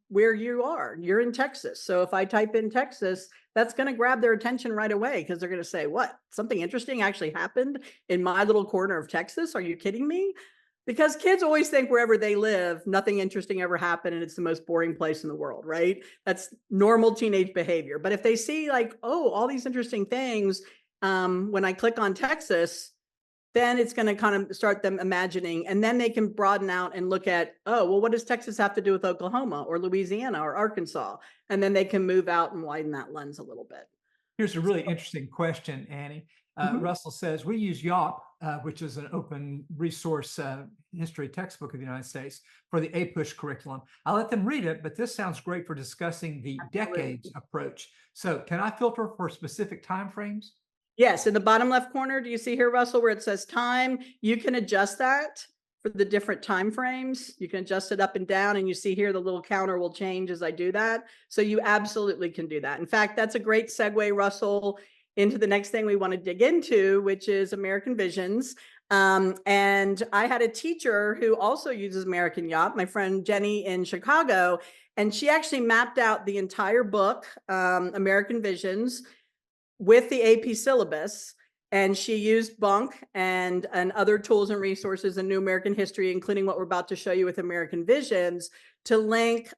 where you are. You're in Texas. So if I type in Texas, that's going to grab their attention right away, because they're going to say, what? Something interesting actually happened in my little corner of Texas? Are you kidding me? Because kids always think wherever they live, nothing interesting ever happened and it's the most boring place in the world, right? That's normal teenage behavior. But if they see like, oh, all these interesting things, when I click on Texas, then it's going to kind of start them imagining, and then they can broaden out and look at, oh, well, what does Texas have to do with Oklahoma or Louisiana or Arkansas? And then they can move out and widen that lens a little bit. Here's a really interesting question, Annie. Mhm. Russell says, we use YAWP, which is an open resource history textbook of the United States, for the APUSH curriculum. I'll let them read it, but this sounds great for discussing the decades approach. So can I filter for specific timeframes? Yes, in the bottom left corner, do you see here, Russell, where it says time? You can adjust that for the different time frames. You can adjust it up and down, and you see here the little counter will change as I do that. So you absolutely can do that. In fact, that's a great segue, Russell, into the next thing we want to dig into, which is American Visions. And I had a teacher who also uses American Yacht, my friend Jenny in Chicago, and she actually mapped out the entire book, American Visions, with the AP syllabus, and she used Bunk and other tools and resources in New American History, including what we're about to show you with American Visions, to link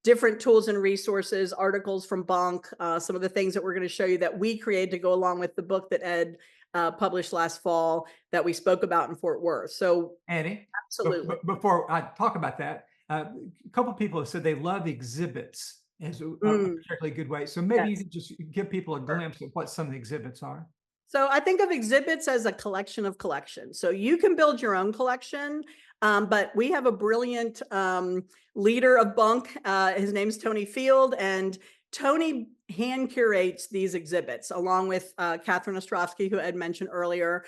different tools and resources, articles from Bunk, some of the things that we're going to show you that we created to go along with the book that Ed published last fall that we spoke about in Fort Worth. So Annie, absolutely. before I talk about that, a couple of people have said they love exhibits as a particularly good way. So maybe you Yes. could just give people a glimpse of what some of the exhibits are. So I think of exhibits as a collection of collections. So you can build your own collection, but we have a brilliant leader of Bunk. His name's Tony Field, and Tony hand curates these exhibits along with Catherine Ostrovsky, who Ed mentioned earlier.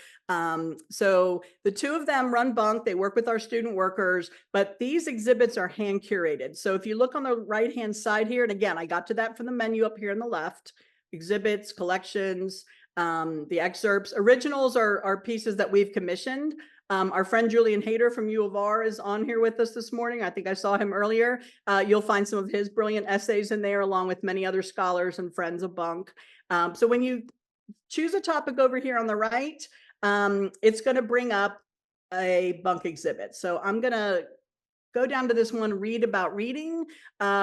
So the two of them run Bunk. They work with our student workers, but these exhibits are hand curated. So if you look on the right-hand side here, and again, I got to that from the menu up here on the left, exhibits, collections, the excerpts. Originals are pieces that we've commissioned. Our friend Julian Hayter from U of R is on here with us this morning. I think I saw him earlier. You'll find some of his brilliant essays in there, along with many other scholars and friends of Bunk. So when you choose a topic over here on the right, it's going to bring up a Bunk exhibit. So I'm going to go down to this one, read about reading,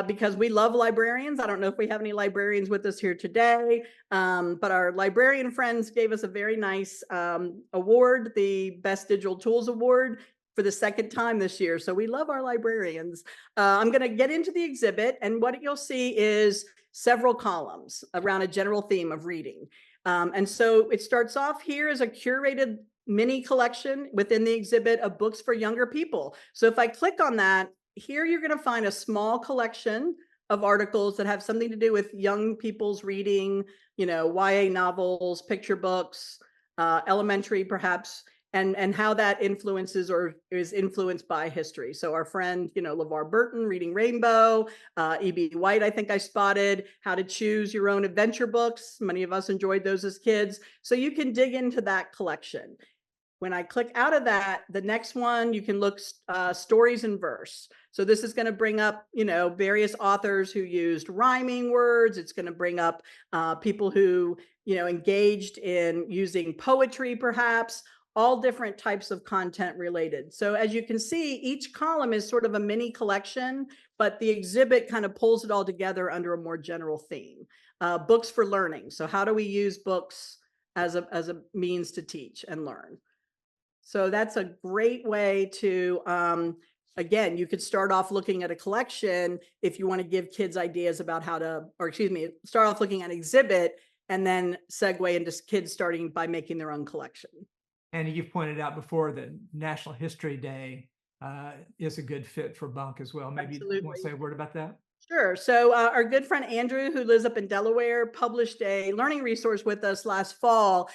because we love librarians. I don't know if we have any librarians with us here today, but our librarian friends gave us a very nice award, the Best Digital Tools Award, for the second time this year. So we love our librarians. I'm going to get into the exhibit, and what you'll see is several columns around a general theme of reading. And so it starts off here as a curated mini collection within the exhibit of books for younger people. So if I click on that, here you're going to find a small collection of articles that have something to do with young people's reading, YA novels, picture books, elementary perhaps, and how that influences or is influenced by history. So our friend, LeVar Burton, Reading Rainbow, E.B. White, I think I spotted, How to Choose Your Own Adventure books. Many of us enjoyed those as kids. So you can dig into that collection. When I click out of that, the next one, you can look stories in verse. So this is going to bring up, various authors who used rhyming words. It's going to bring up people who, engaged in using poetry, perhaps, all different types of content related. So as you can see, each column is sort of a mini collection, but the exhibit kind of pulls it all together under a more general theme. Books for learning. So how do we use books as a means to teach and learn? So that's a great way to, again, you could start off looking at a collection if you want to give kids ideas about how to, or excuse me, start off looking at an exhibit and then segue into kids starting by making their own collection. And you've pointed out before that National History Day is a good fit for Bunk as well. Maybe you want to say a word about that? Sure. So our good friend Andrew, who lives up in Delaware, published a learning resource with us last fall.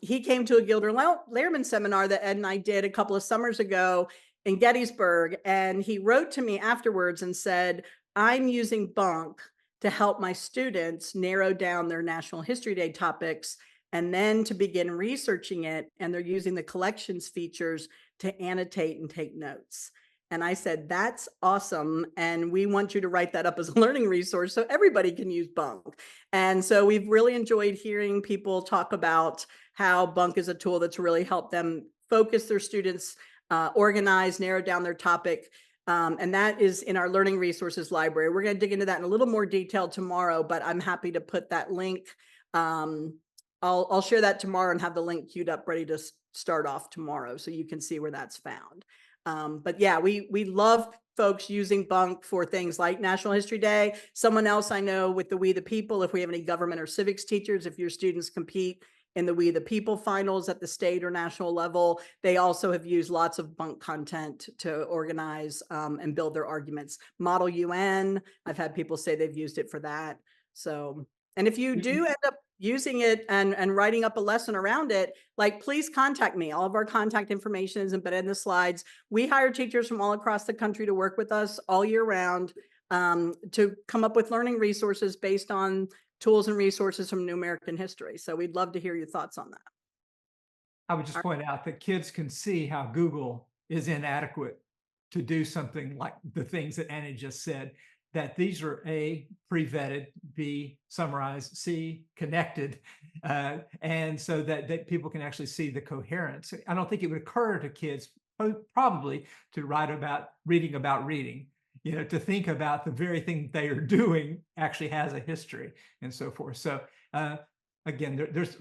He came to a Gilder Lehrman seminar that Ed and I did a couple of summers ago in Gettysburg. And he wrote to me afterwards and said, I'm using Bunk to help my students narrow down their National History Day topics and then to begin researching it. And they're using the collections features to annotate and take notes. And I said, that's awesome. And we want you to write that up as a learning resource so everybody can use Bunk. And so we've really enjoyed hearing people talk about how Bunk is a tool that's really helped them focus their students, organize, narrow down their topic. And that is in our learning resources library. We're going to dig into that in a little more detail tomorrow, but I'm happy to put that link. I'll share that tomorrow and have the link queued up ready to start off tomorrow so you can see where that's found. But yeah, we love folks using Bunk for things like National History Day. Someone else I know with the We the People, if we have any government or civics teachers, if your students compete in the We the People finals at the state or national level, they also have used lots of Bunk content to organize and build their arguments. Model UN, I've had people say they've used it for that. So, and if you do end up using it and writing up a lesson around it, like, please contact me. All of our contact information is embedded in the slides. We hire teachers from all across the country to work with us all year round to come up with learning resources based on tools and resources from New American history. So we'd love to hear your thoughts on that. I would just point out that kids can see how Google is inadequate to do something like the things that Annie just said, that these are A, pre-vetted, B, summarized, C, connected, and so that people can actually see the coherence. I don't think it would occur to kids probably to write about reading, to think about the very thing they are doing actually has a history and so forth. So again, there's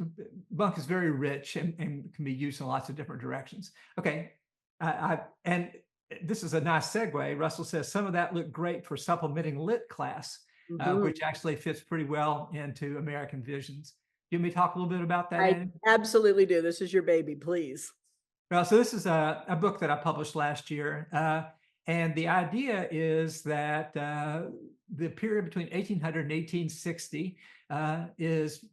Bunk is very rich and can be used in lots of different directions. Okay, and this is a nice segue. Russell says some of that looked great for supplementing lit class, which actually fits pretty well into American Visions. You want me to talk a little bit about that, Annie? I absolutely do. This is your baby, please. Well, so this is a book that I published last year. And the idea is that the period between 1800 and 1860 is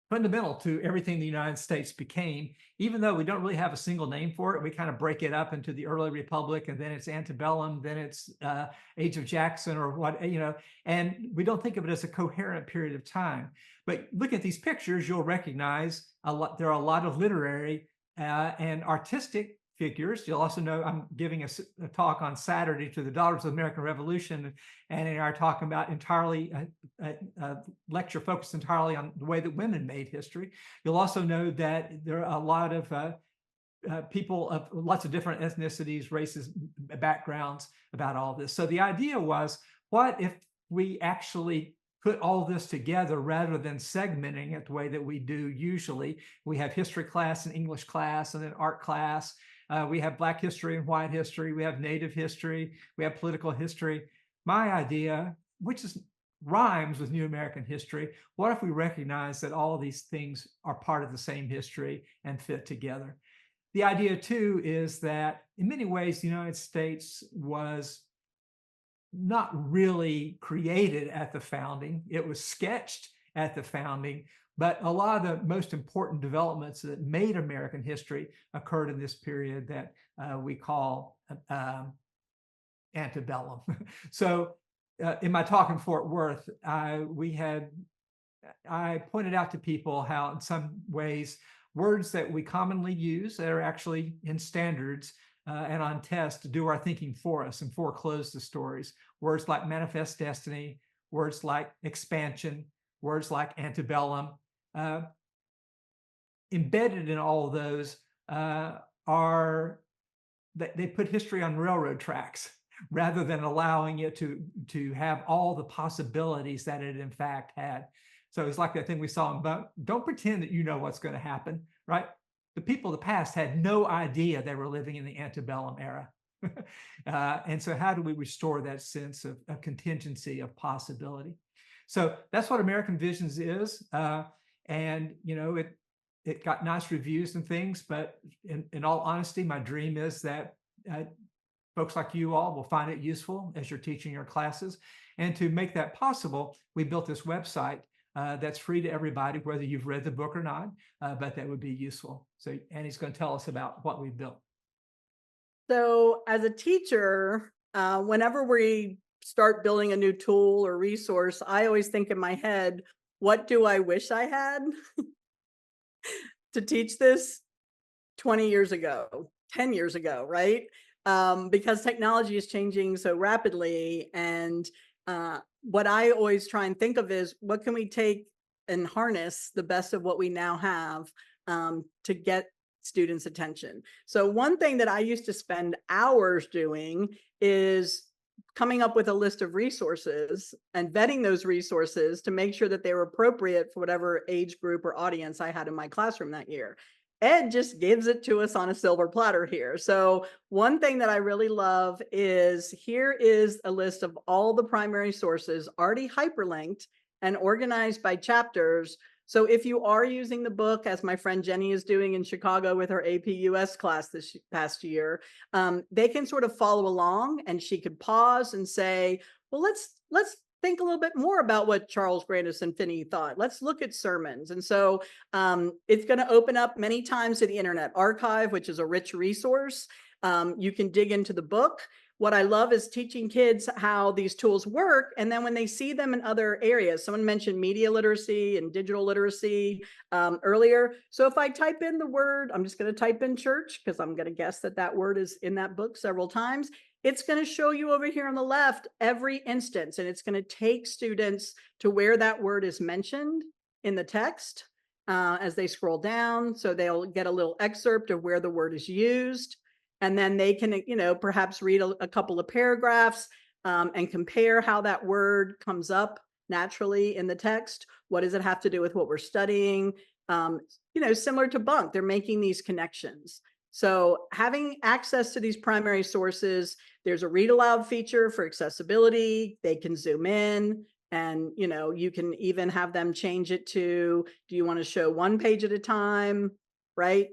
fundamental to everything the United States became. Even though we don't really have a single name for it, we kind of break it up into the early republic, and then it's antebellum, then it's Age of Jackson, or what, and we don't think of it as a coherent period of time. But look at these pictures, you'll recognize there are a lot of literary and artistic figures. You'll also know I'm giving a talk on Saturday to the Daughters of the American Revolution, and they are talking about entirely a lecture focused entirely on the way that women made history. You'll also know that there are a lot of people of lots of different ethnicities, races, backgrounds about all this. So the idea was, what if we actually put all this together rather than segmenting it the way that we do usually? We have history class and English class and then art class. We have Black history and white history. We have Native history. We have political history. My idea, which rhymes with New American history, what if we recognize that all of these things are part of the same history and fit together? The idea, too, is that in many ways, the United States was not really created at the founding. It was sketched at the founding, but a lot of the most important developments that made American history occurred in this period that we call antebellum. So in my talk in Fort Worth, I pointed out to people how in some ways words that we commonly use that are actually in standards and on test do our thinking for us and foreclose the stories. Words like manifest destiny, words like expansion, words like antebellum. Embedded in all of those are that they put history on railroad tracks rather than allowing it to have all the possibilities that it in fact had. So it's like that thing we saw about don't pretend that you know what's going to happen, right? The people of the past had no idea they were living in the antebellum era. And so how do we restore that sense of contingency, of possibility? So that's what American Visions is. And, you know, it got nice reviews and things, but in all honesty, my dream is that folks like you all will find it useful as you're teaching your classes. And to make that possible, we built this website that's free to everybody, whether you've read the book or not, but that would be useful. So Annie's going to tell us about what we built. So as a teacher, whenever we start building a new tool or resource, I always think in my head, what do I wish I had to teach this 20 years ago, 10 years ago, right? Because technology is changing so rapidly. And what I always try and think of is what can we take and harness the best of what we now have to get students' attention. So one thing that I used to spend hours doing is coming up with a list of resources and vetting those resources to make sure that they were appropriate for whatever age group or audience I had in my classroom that year. Ed just gives it to us on a silver platter here. So one thing that I really love is here is a list of all the primary sources already hyperlinked and organized by chapters. So if you are using the book, as my friend Jenny is doing in Chicago with her AP US class this past year, they can sort of follow along, and she could pause and say, well, let's think a little bit more about what Charles Grandison Finney thought. Let's look at sermons. And so it's going to open up many times to the Internet Archive, which is a rich resource. You can dig into the book. What I love is teaching kids how these tools work. And then when they see them in other areas, someone mentioned media literacy and digital literacy earlier. So if I type in the word, I'm just going to type in church because I'm going to guess that that word is in that book several times. It's going to show you over here on the left every instance, and it's going to take students to where that word is mentioned in the text as they scroll down. So they'll get a little excerpt of where the word is used. And then they can, you know, perhaps read a couple of paragraphs and compare how that word comes up naturally in the text. What does it have to do with what we're studying? You know, similar to Bunk, they're making these connections. So having access to these primary sources, there's a read aloud feature for accessibility. They can zoom in, and, you know, you can even have them change it to, do you want to show one page at a time, right?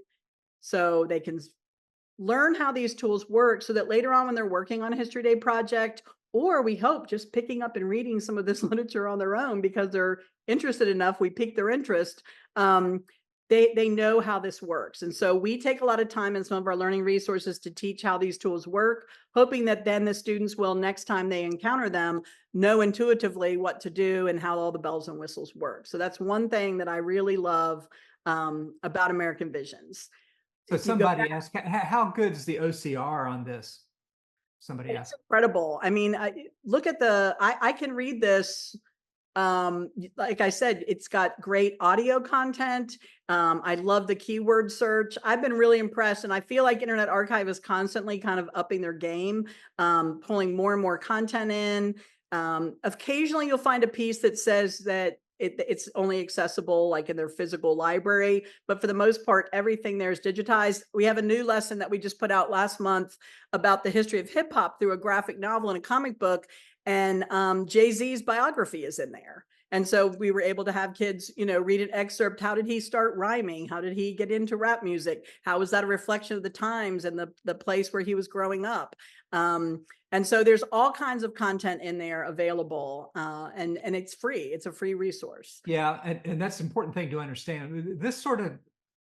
So they can learn how these tools work so that later on when they're working on a History Day project, or we hope just picking up and reading some of this literature on their own because they're interested enough, we pique their interest, they know how this works. And so we take a lot of time in some of our learning resources to teach how these tools work, hoping that then the students will, next time they encounter them, know intuitively what to do and how all the bells and whistles work. So that's one thing that I really love about American Visions. So somebody asked, how good is the OCR on this? Somebody It's asked. incredible. I mean, look at I can read this. Like I said, it's got great audio content. I love the keyword search. I've been really impressed, and I feel like Internet Archive is constantly kind of upping their game, pulling more and more content in. Occasionally you'll find a piece that says that it's only accessible like in their physical library, but for the most part, everything there is digitized. We have a new lesson that we just put out last month about the history of hip hop through a graphic novel and a comic book, and Jay-Z's biography is in there. And so we were able to have kids, read an excerpt. How did he start rhyming? How did he get into rap music? How was that a reflection of the times and the place where he was growing up? And so there's all kinds of content in there available, and it's free. It's a free resource. Yeah, and that's an important thing to understand. This sort of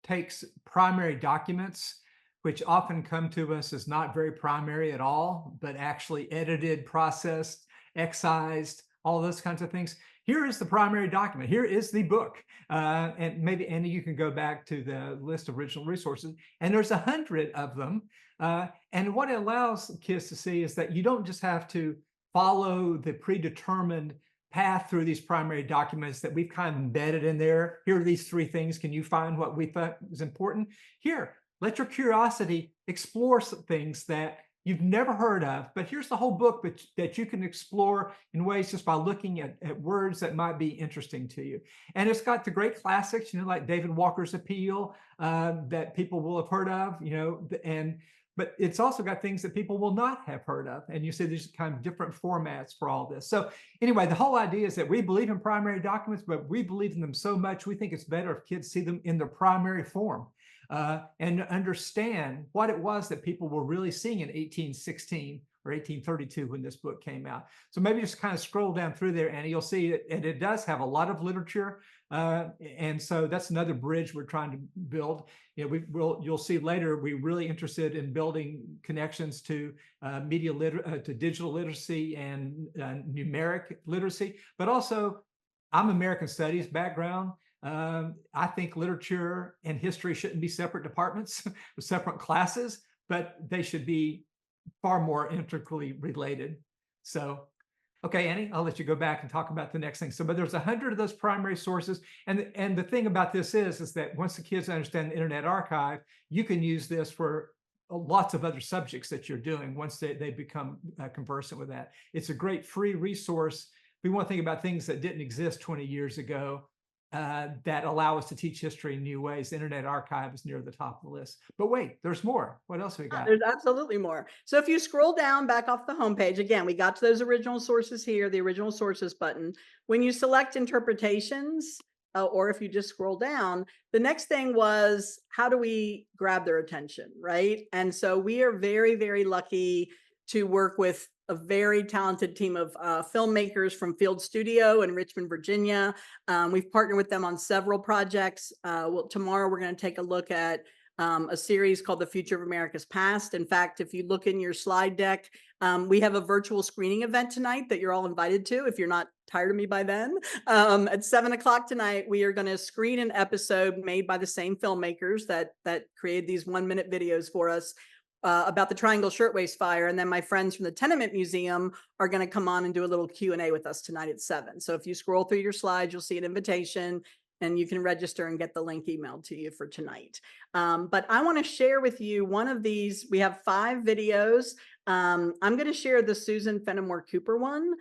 takes primary documents, which often come to us as not very primary at all, but actually edited, processed, excised, all those kinds of things. Here is the primary document. Here is the book. And maybe, Andy, you can go back to the list of original resources, and there's 100 of them. And what it allows kids to see is that you don't just have to follow the predetermined path through these primary documents that we've kind of embedded in there. Here are these 3 things. Can you find what we thought was important? Here, let your curiosity explore some things that you've never heard of, but here's the whole book that you can explore in ways just by looking at words that might be interesting to you. And it's got the great classics, like David Walker's Appeal, that people will have heard of, but it's also got things that people will not have heard of. And you see there's kind of different formats for all this. So anyway, the whole idea is that we believe in primary documents, but we believe in them so much, we think it's better if kids see them in their primary form, and understand what it was that people were really seeing in 1816 or 1832 when this book came out. So maybe just kind of scroll down through there, and you'll see it, and it does have a lot of literature. And so that's another bridge we're trying to build. You'll see later, we're really interested in building connections to to digital literacy and numeric literacy, but also I'm American Studies background. I think literature and history shouldn't be separate departments with separate classes, but they should be far more integrally related. So, okay, Annie, I'll let you go back and talk about the next thing. So, but there's 100 of those primary sources. And the thing about this is that once the kids understand the Internet Archive, you can use this for lots of other subjects that you're doing once they become conversant with that. It's a great free resource. We want to think about things that didn't exist 20 years ago, that allow us to teach history in new ways. The Internet Archive is near the top of the list. But wait, there's more. What else have we got? There's absolutely more. So if you scroll down back off the homepage, again, we got to those original sources here, the original sources button. When you select interpretations, or if you just scroll down, the next thing was, how do we grab their attention, right? And so we are very, very lucky to work with a very talented team of filmmakers from Field Studio in Richmond, Virginia. We've partnered with them on several projects. Tomorrow we're going to take a look at a series called The Future of America's Past. In fact, if you look in your slide deck, we have a virtual screening event tonight that you're all invited to if you're not tired of me by then. At 7:00 tonight, we are going to screen an episode made by the same filmmakers that created these 1-minute videos for us, about the Triangle Shirtwaist Fire. And then my friends from the Tenement Museum are going to come on and do a little Q&A with us tonight at 7. So if you scroll through your slides, you'll see an invitation and you can register and get the link emailed to you for tonight. But I want to share with you one of these. We have 5 videos. I'm going to share the Susan Fenimore Cooper one,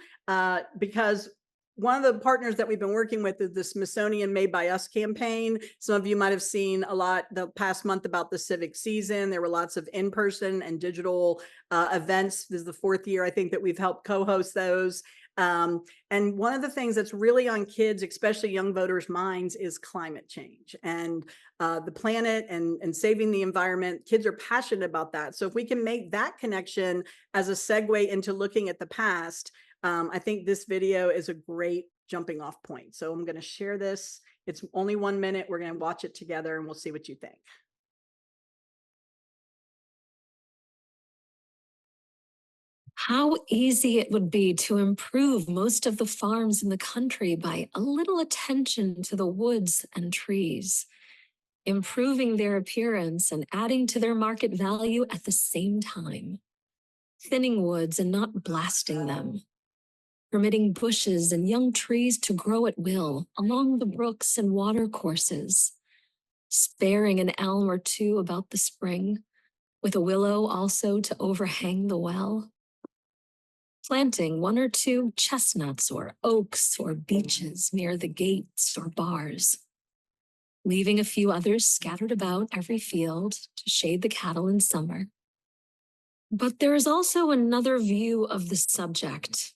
because one of the partners that we've been working with is the Smithsonian Made by Us campaign. Some of you might have seen a lot the past month about the civic season. There were lots of in-person and digital events. This is the 4th year, I think, that we've helped co-host those. And one of the things that's really on kids, especially young voters' minds, is climate change and the planet and saving the environment. Kids are passionate about that. So if we can make that connection as a segue into looking at the past, I think this video is a great jumping off point. So I'm going to share this. It's only 1 minute. We're going to watch it together and we'll see what you think. How easy it would be to improve most of the farms in the country by a little attention to the woods and trees, improving their appearance and adding to their market value at the same time, thinning woods and not blasting them, permitting bushes and young trees to grow at will along the brooks and water courses, sparing an elm or two about the spring, with a willow also to overhang the well, planting 1 or 2 chestnuts or oaks or beeches near the gates or bars, leaving a few others scattered about every field to shade the cattle in summer. But there is also another view of the subject,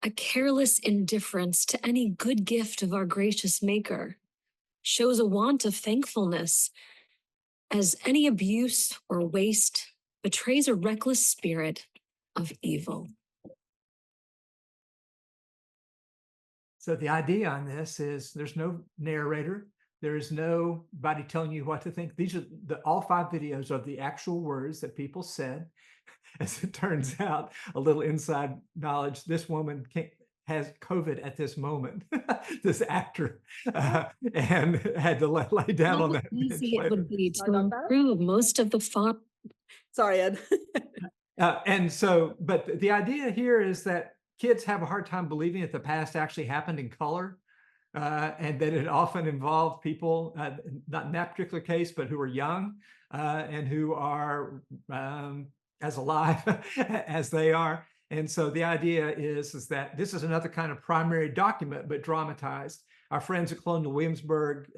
a careless indifference to any good gift of our gracious Maker, shows a want of thankfulness, as any abuse or waste betrays a reckless spirit of evil. So the idea on this is there's no narrator. There's nobody telling you what to think. These are all 5 videos are the actual words that people said. As it turns out, a little inside knowledge, this woman has COVID at this moment, this actor, and had to lay down on How that bench easy it later. would be Sorry to about that. improve most of the farm. Sorry, Ed. And so, but the idea here is that kids have a hard time believing that the past actually happened in color, and that it often involved people, not in that particular case, but who are young and who are as alive as they are. And so the idea is that this is another kind of primary document, but dramatized. Our friends at Colonial Williamsburg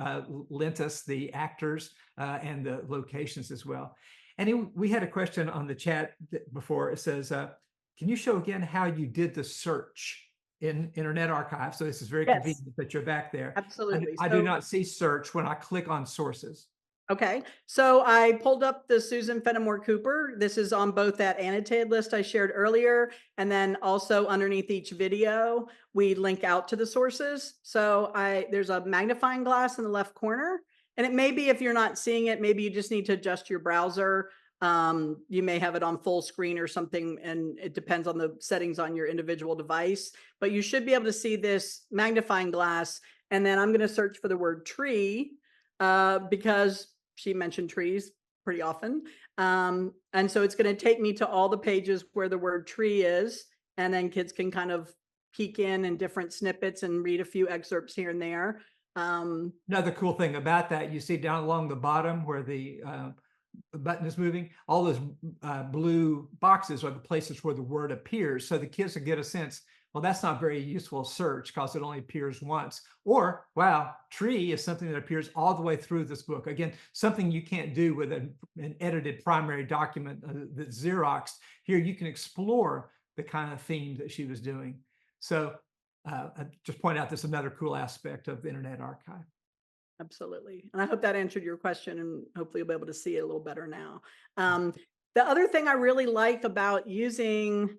lent us the actors and the locations as well. And we had a question on the chat before. It says, can you show again how you did the search in Internet Archive? So this is very Yes. convenient that you're back there. Absolutely. I do not see search when I click on sources. Okay, so I pulled up the Susan Fenimore Cooper. This is on both that annotated list I shared earlier, and then also underneath each video, we link out to the sources. So there's a magnifying glass in the left corner, and it may be, if you're not seeing it, maybe you just need to adjust your browser. You may have it on full screen or something, and it depends on the settings on your individual device, but you should be able to see this magnifying glass. And then I'm going to search for the word tree because she mentioned trees pretty often. And so it's going to take me to all the pages where the word tree is, and then kids can kind of peek in different snippets and read a few excerpts here and there. Another cool thing about that, you see down along the bottom where the button is moving, all those blue boxes are the places where the word appears. So the kids will get a sense, well, that's not very useful search because it only appears once. Or, wow, tree is something that appears all the way through this book. Again, something you can't do with an edited primary document that's Xeroxed. Here you can explore the kind of theme that she was doing. So I just point out this another cool aspect of the Internet Archive. Absolutely. And I hope that answered your question, and hopefully you'll be able to see it a little better now. The other thing I really like about using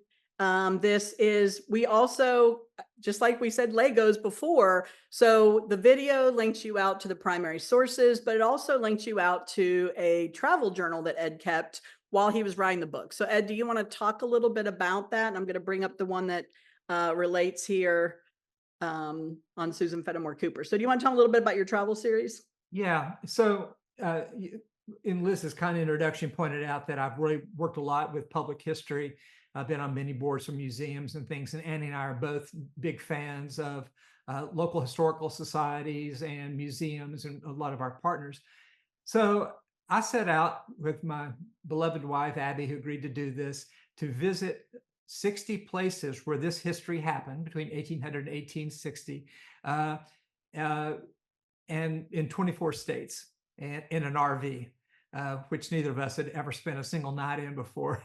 this is we also, just like we said, Legos before. So the video links you out to the primary sources, but it also links you out to a travel journal that Ed kept while he was writing the book. So Ed, do you want to talk a little bit about that? I'm going to bring up the one that relates here on Susan Fenimore Cooper. So do you want to tell a little bit about your travel series? Yeah. So in Liz's kind of introduction pointed out that I've really worked a lot with public history. I've been on many boards for museums and things, and Annie and I are both big fans of local historical societies and museums and a lot of our partners. So I set out with my beloved wife, Abby, who agreed to do this, to visit 60 places where this history happened between 1800 and 1860, and in 24 states and in an RV, which neither of us had ever spent a single night in before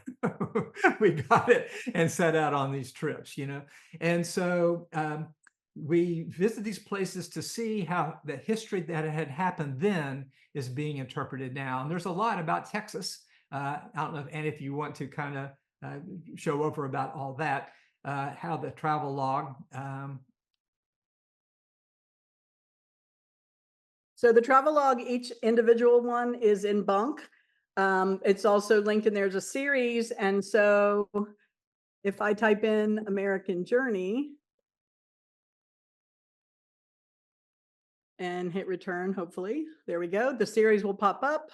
we got it and set out on these trips, you know. And so we visited these places to see how the history that had happened then is being interpreted now. And there's a lot about Texas. I don't know, and if you want to kind of show over about all that, how the travel log. So the travel log, each individual one is in bunk. It's also linked in there's a series. And so if I type in American Journey and hit return, hopefully, there we go. The series will pop up.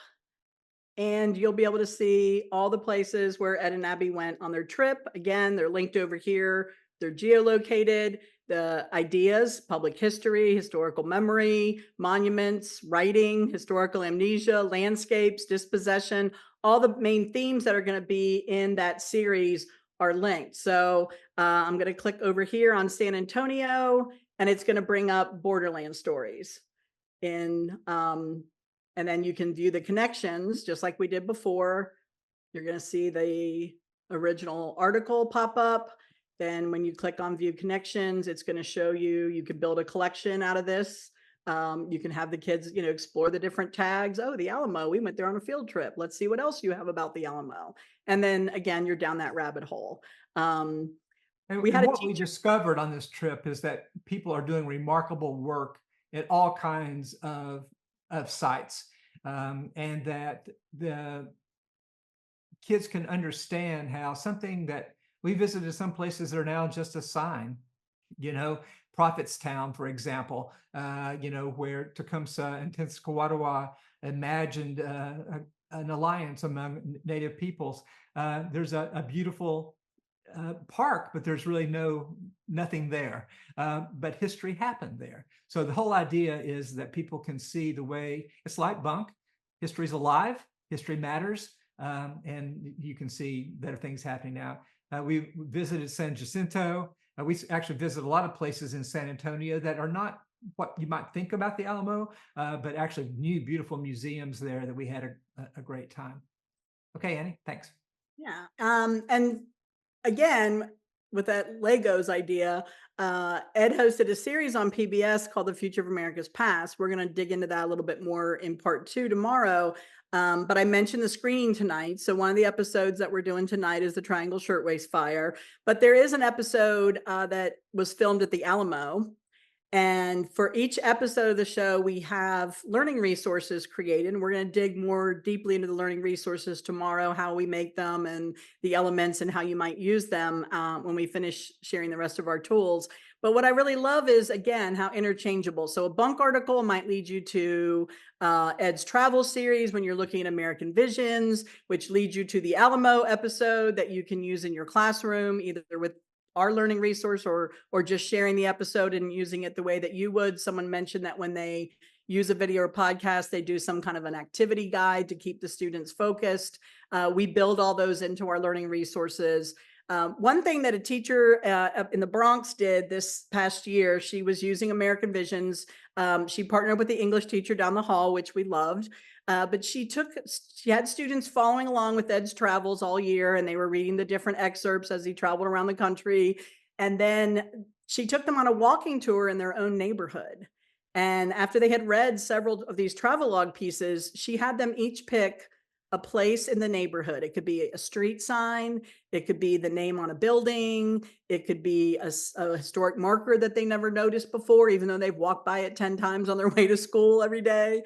And you'll be able to see all the places where Ed and Abby went on their trip. Again, they're linked over here. They're geolocated. The ideas, public history, historical memory, monuments, writing, historical amnesia, landscapes, dispossession, all the main themes that are going to be in that series are linked. So I'm going to click over here on San Antonio, and it's going to bring up Borderland stories and then you can view the connections just like we did before. You're going to see the original article pop up. then when you click on view connections, it's going to show you, you can build a collection out of this. You can have the kids, explore the different tags. Oh, the Alamo, we went there on a field trip. Let's see what else you have about the Alamo. And then again, you're down that rabbit hole. And We had a what we teacher. discovered on this trip is that people are doing remarkable work at all kinds of sites, and that the kids can understand how something that we visited some places that are now just a sign, Prophetstown, for example, where Tecumseh and Tenskwatawa imagined an alliance among Native peoples. There's a beautiful park, but there's really nothing there. But history happened there. So the whole idea is that people can see the way it's like bunk. History's alive. History matters. And you can see that things happening now. We visited San Jacinto. We actually visited a lot of places in San Antonio that are not what you might think about the Alamo, but actually new, beautiful museums there that we had a great time. Okay, Annie, thanks. Yeah. And again, with that Legos idea, Ed hosted a series on PBS called The Future of America's Past. We're going to dig into that a little bit more in part 2 tomorrow. But I mentioned the screening tonight. So one of the episodes that we're doing tonight is the Triangle Shirtwaist Fire. But there is an episode that was filmed at the Alamo. And for each episode of the show, we have learning resources created. And we're going to dig more deeply into the learning resources tomorrow, how we make them and the elements and how you might use them when we finish sharing the rest of our tools. But what I really love is, again, how interchangeable. So a bunk article might lead you to Ed's travel series when you're looking at American Visions, which leads you to the Alamo episode that you can use in your classroom, either with our learning resource or just sharing the episode and using it the way that you would. Someone mentioned that when they use a video or podcast, they do some kind of an activity guide to keep the students focused. We build all those into our learning resources. One thing that a teacher in the Bronx did this past year, she was using American Visions. She partnered with the English teacher down the hall, which we loved. But she had students following along with Ed's travels all year, and they were reading the different excerpts as he traveled around the country. And then she took them on a walking tour in their own neighborhood. And after they had read several of these travelogue pieces, she had them each pick a place in the neighborhood. It could be a street sign. It could be the name on a building. It could be a historic marker that they never noticed before, even though they've walked by it 10 times on their way to school every day.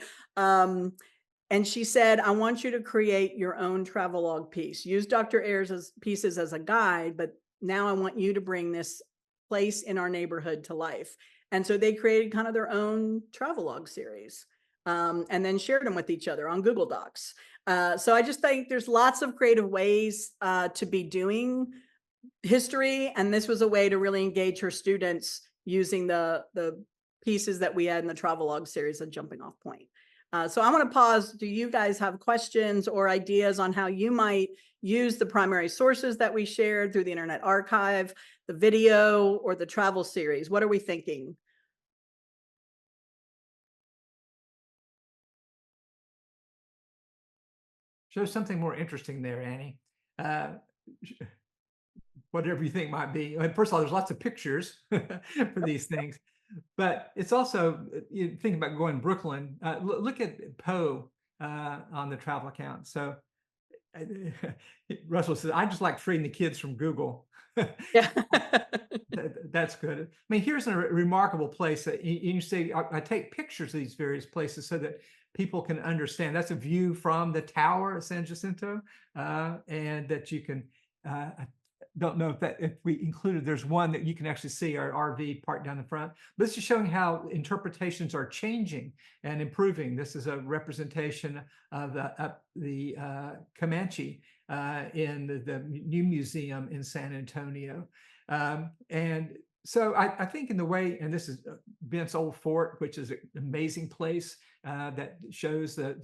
And she said, I want you to create your own travelogue piece. Use Dr. Ayers' pieces as a guide, but now I want you to bring this place in our neighborhood to life. And so they created kind of their own travelogue series and then shared them with each other on Google Docs. So I just think there's lots of creative ways to be doing history. And this was a way to really engage her students using the pieces that we had in the travelogue series, a jumping off point. So I want to pause. Do you guys have questions or ideas on how you might use the primary sources that we shared through the Internet Archive, the video, or the travel series? What are we thinking? Show something more interesting there, Annie. Whatever you think might be. First of all, there's lots of pictures for these things. But it's also, you think about going to Brooklyn, look at Poe on the travel account. So Russell says, I just like freeing the kids from Google. Yeah. That's good. I mean, here's a remarkable place that you say, I take pictures of these various places so that people can understand. That's a view from the tower of San Jacinto, and that you can, don't know if we included, there's one that you can actually see our RV parked down the front. But this is showing how interpretations are changing and improving. This is a representation of the Comanche in the new museum in San Antonio. And so I think in the way, and this is Bent's Old Fort, which is an amazing place that shows that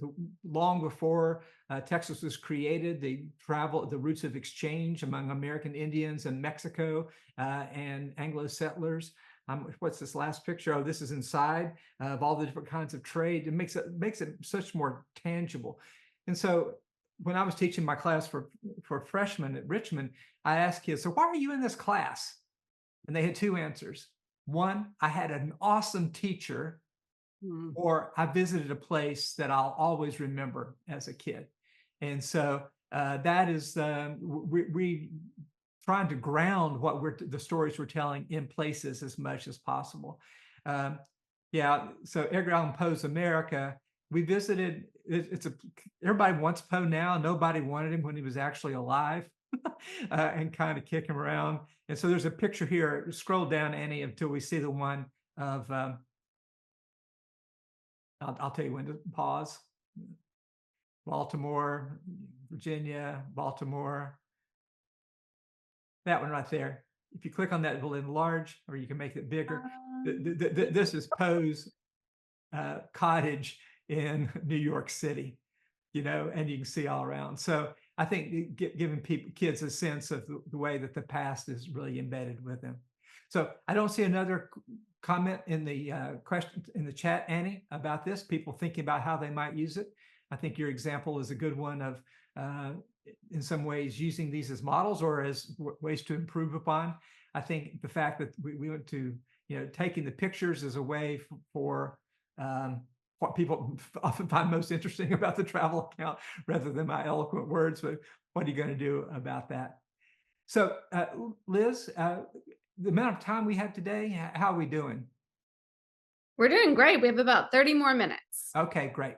long before Texas was created, the routes of exchange among American Indians and Mexico and Anglo settlers. What's this last picture? Oh, this is inside of all the different kinds of trade. It makes it such more tangible. And so when I was teaching my class for freshmen at Richmond, I asked kids, so why are you in this class? And they had two answers. One, I had an awesome teacher, Mm. or I visited a place that I'll always remember as a kid. And so that is, we trying to ground what the stories we're telling in places as much as possible. Yeah, so Edgar Allan Poe's America, we visited, everybody wants Poe now. Nobody wanted him when he was actually alive. And kind of kick him around. And so there's a picture here. Scroll down, Annie, until we see the one of, I'll tell you when to pause. Baltimore, Virginia, Baltimore. That one right there. If you click on that, it will enlarge, or you can make it bigger. This is Poe's cottage in New York City, and you can see all around. So I think giving kids a sense of the way that the past is really embedded with them. So I don't see another comment in the question in the chat, Annie, about this. People thinking about how they might use it. I think your example is a good one of, in some ways, using these as models or as ways to improve upon. I think the fact that we went to, taking the pictures as a way for what people often find most interesting about the travel account rather than my eloquent words, but what are you going to do about that? So Liz, the amount of time we have today, how are we doing? We're doing great. We have about 30 more minutes. Okay, great.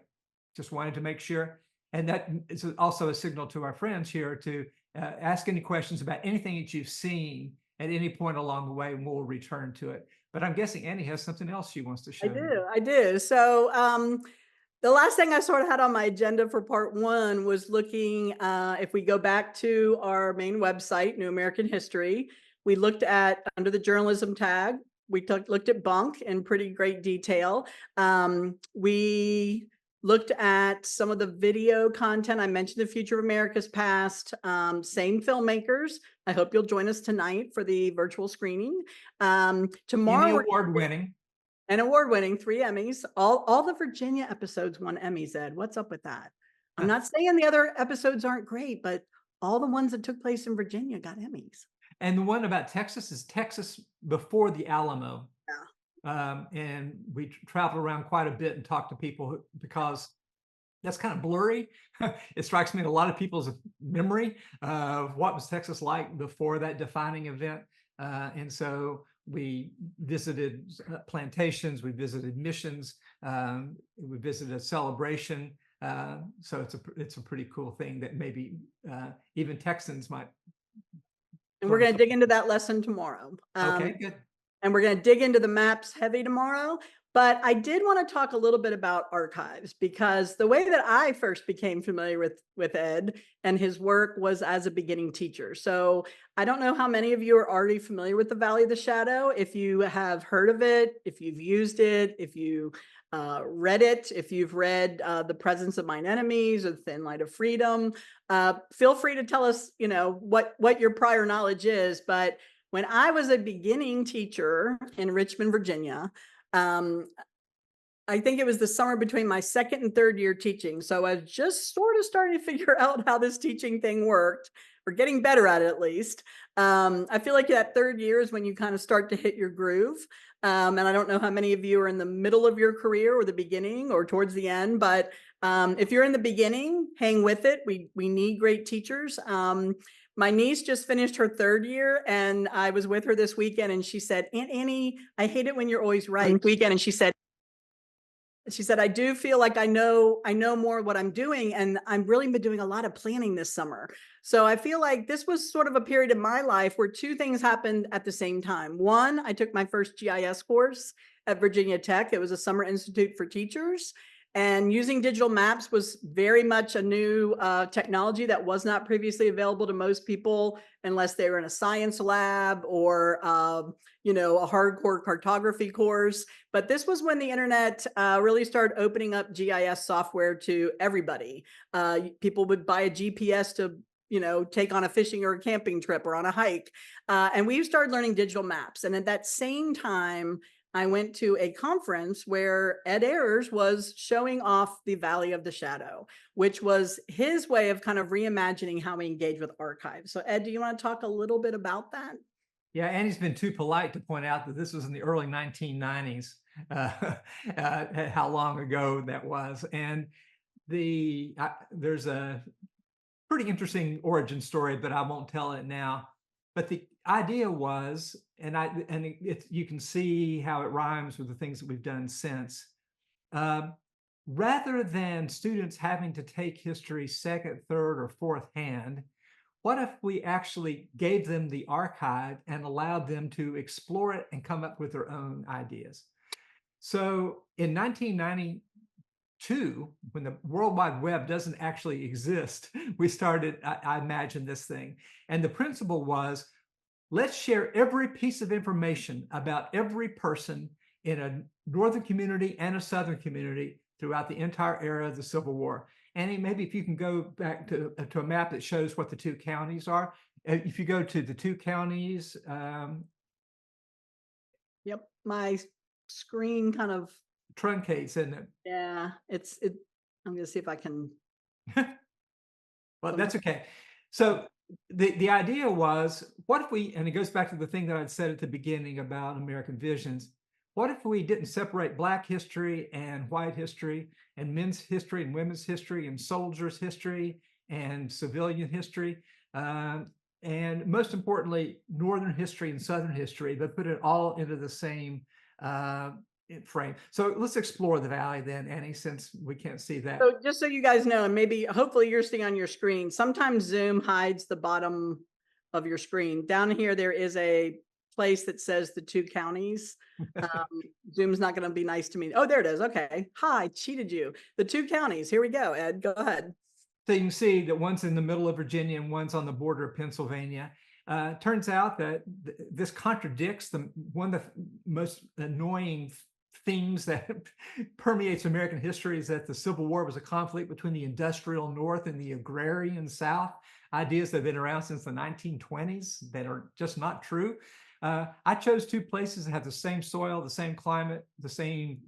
Just wanted to make sure. And that is also a signal to our friends here to ask any questions about anything that you've seen at any point along the way, and we'll return to it. But I'm guessing Annie has something else she wants to show. I do. So the last thing I sort of had on my agenda for part one was looking, if we go back to our main website, New American History, we looked at, under the journalism tag, we looked at Bunk in pretty great detail. We looked at some of the video content. I mentioned The Future of America's Past, same filmmakers. I hope you'll join us tonight for the virtual screening. Tomorrow, award-winning. An award-winning 3 Emmys. All the Virginia episodes won Emmys, Ed. What's up with that? I'm not saying the other episodes aren't great, but all the ones that took place in Virginia got Emmys. And the one about Texas is Texas before the Alamo. Yeah. And we traveled around quite a bit and talked to people because that's kind of blurry. It strikes me in a lot of people's memory of what was Texas like before that defining event. And so we visited plantations, we visited missions, we visited a celebration. So it's a pretty cool thing that maybe even Texans might. And we're going to dig into that lesson tomorrow. Okay, good. And we're going to dig into the maps heavy tomorrow. But I did want to talk a little bit about archives, because the way that I first became familiar with Ed and his work was as a beginning teacher. So I don't know how many of you are already familiar with the Valley of the Shadow. If you have heard of it, if you've used it, if you read it, if you've read The Presence of Mine Enemies or The Thin Light of Freedom, feel free to tell us, what your prior knowledge is. But when I was a beginning teacher in Richmond, Virginia, I think it was the summer between my second and third year teaching. So I was just sort of starting to figure out how this teaching thing worked, or getting better at it at least. I feel like that third year is when you kind of start to hit your groove. And I don't know how many of you are in the middle of your career or the beginning or towards the end, but if you're in the beginning, hang with it. We need great teachers. My niece just finished her third year, and I was with her this weekend, and she said, Aunt Annie, I hate it when you're always right. Weekend, and she said, I do feel like I know more what I'm doing, and I've really been doing a lot of planning this summer. So I feel like this was sort of a period in my life where two things happened at the same time. One, I took my first GIS course at Virginia Tech. It was a summer institute for teachers. And using digital maps was very much a new technology that was not previously available to most people unless they were in a science lab or, a hardcore cartography course. But this was when the internet really started opening up GIS software to everybody. People would buy a GPS to take on a fishing or a camping trip or on a hike. And we started learning digital maps. And at that same time, I went to a conference where Ed Ayers was showing off the Valley of the Shadow, which was his way of kind of reimagining how we engage with archives. So Ed, do you want to talk a little bit about that? Yeah, Annie's been too polite to point out that this was in the early 1990s, uh, how long ago that was. And there's a pretty interesting origin story, but I won't tell it now. But the idea was, you can see how it rhymes with the things that we've done since. Um, Rather than students having to take history second, third, or fourth hand, what if we actually gave them the archive and allowed them to explore it and come up with their own ideas? So in 1992, when the World Wide Web doesn't actually exist, we started, I imagine, this thing. And the principle was, let's share every piece of information about every person in a northern community and a southern community throughout the entire era of the Civil War. Annie, maybe if you can go back to a map that shows what the two counties are. If you go to the two counties, Yep. My screen kind of, truncates, isn't it? yeah, I'm going to see if I can. Well, that's okay. So the idea was, what if we, and it goes back to the thing that I'd said at the beginning about American visions, what if we didn't separate Black history and white history and men's history and women's history and soldiers' history and civilian history, and most importantly, Northern history and Southern history, but put it all into the same frame. So let's explore the Valley then, Annie, since we can't see that. So just so you guys know, and maybe hopefully you're seeing on your screen, sometimes Zoom hides the bottom of your screen. Down here, there is a place that says the two counties. Zoom's not going to be nice to me. Oh, there it is. Okay. Hi, cheated you. The two counties. Here we go, Ed. Go ahead. So you can see that one's in the middle of Virginia and one's on the border of Pennsylvania. Turns out that this contradicts one of the most annoying themes that permeates American history is that the Civil War was a conflict between the industrial North and the agrarian South. Ideas that have been around since the 1920s that are just not true. I chose two places that have the same soil, the same climate, the same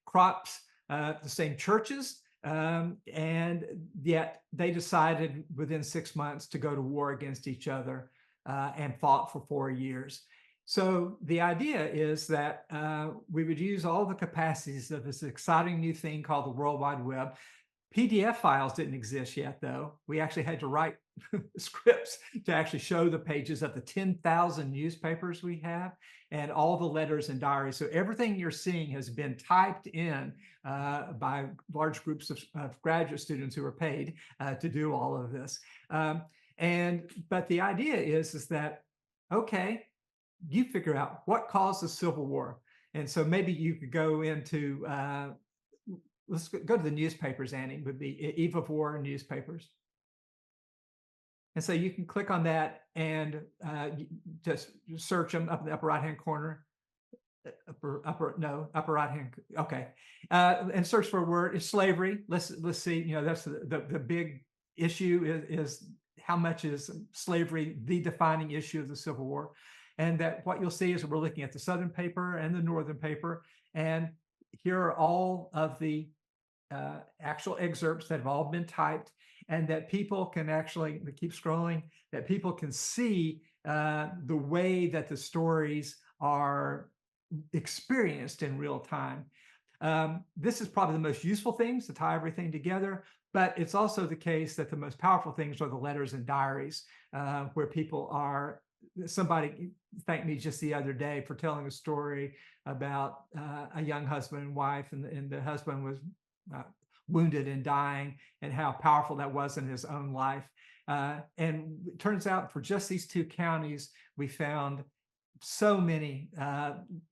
crops, the same churches, and yet they decided within 6 months to go to war against each other and fought for 4 years. So the idea is that we would use all the capacities of this exciting new thing called the World Wide Web. PDF files didn't exist yet, though. We actually had to write scripts to actually show the pages of the 10,000 newspapers we have and all the letters and diaries. So everything you're seeing has been typed in by large groups of graduate students who are paid to do all of this. But the idea is that, okay, you figure out what caused the Civil War. And so maybe you could go into, let's go to the newspapers, Annie, would be Eve of War newspapers. And so you can click on that and just search them up in the upper right-hand corner. Upper right-hand, okay. And search for a word, it's slavery. Let's see, that's the big issue is how much is slavery the defining issue of the Civil War. And that what you'll see is we're looking at the Southern paper and the Northern paper. And here are all of the actual excerpts that have all been typed, and that people can actually, keep scrolling, that people can see the way that the stories are experienced in real time. This is probably the most useful things to tie everything together, but it's also the case that the most powerful things are the letters and diaries, where people are, somebody thanked me just the other day for telling a story about a young husband and wife, and the husband was wounded and dying, and how powerful that was in his own life. And it turns out for just these two counties, we found so many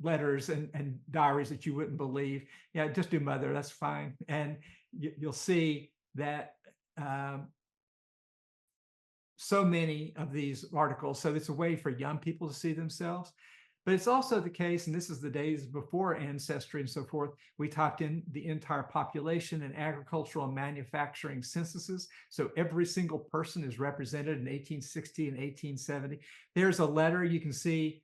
letters and diaries that you wouldn't believe. Yeah, just do mother, that's fine. And you'll see that so many of these articles. So it's a way for young people to see themselves. But it's also the case, and this is the days before Ancestry and so forth, we typed in the entire population and agricultural and manufacturing censuses. So every single person is represented in 1860 and 1870. There's a letter you can see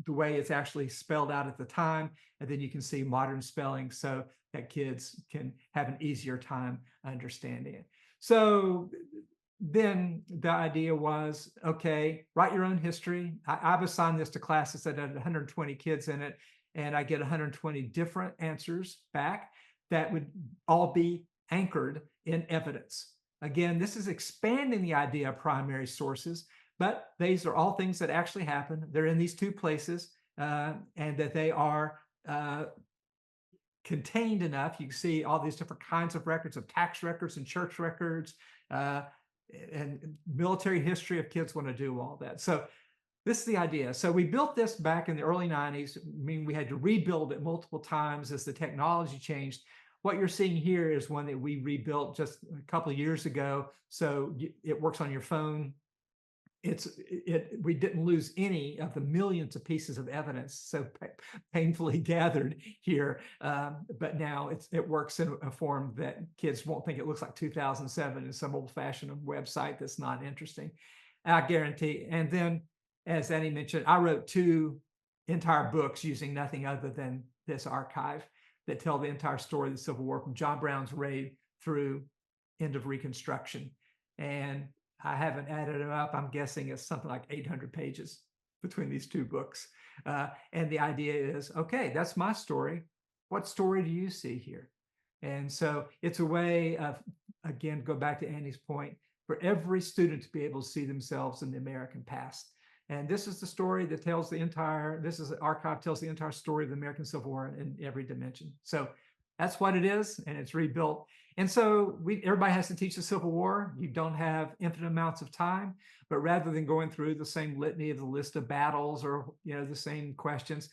the way it's actually spelled out at the time, and then you can see modern spelling so that kids can have an easier time understanding it. So then the idea was, okay, write your own history. I've assigned this to classes that had 120 kids in it, and I get 120 different answers back that would all be anchored in evidence. Again, this is expanding the idea of primary sources, but these are all things that actually happen. They're in these two places, and that they are contained enough. You can see all these different kinds of records, of tax records and church records, and military history if kids want to do all that. So this is the idea. So we built this back in the early 90s. I mean, we had to rebuild it multiple times as the technology changed. What you're seeing here is one that we rebuilt just a couple of years ago. So it works on your phone. We didn't lose any of the millions of pieces of evidence so painfully gathered here, but now it works in a form that kids won't think it looks like 2007 in some old-fashioned website that's not interesting, I guarantee. And then, as Annie mentioned, I wrote 2 entire books using nothing other than this archive that tell the entire story of the Civil War from John Brown's raid through end of Reconstruction. And I haven't added them up. I'm guessing it's something like 800 pages between these 2 books. And the idea is, okay, that's my story. What story do you see here? And so it's a way of, again, go back to Annie's point, for every student to be able to see themselves in the American past. And this is the story that tells the entire, this is the archive tells the entire story of the American Civil War in every dimension. So that's what it is, and it's rebuilt. And so everybody has to teach the Civil War. You don't have infinite amounts of time, but rather than going through the same litany of the list of battles or the same questions,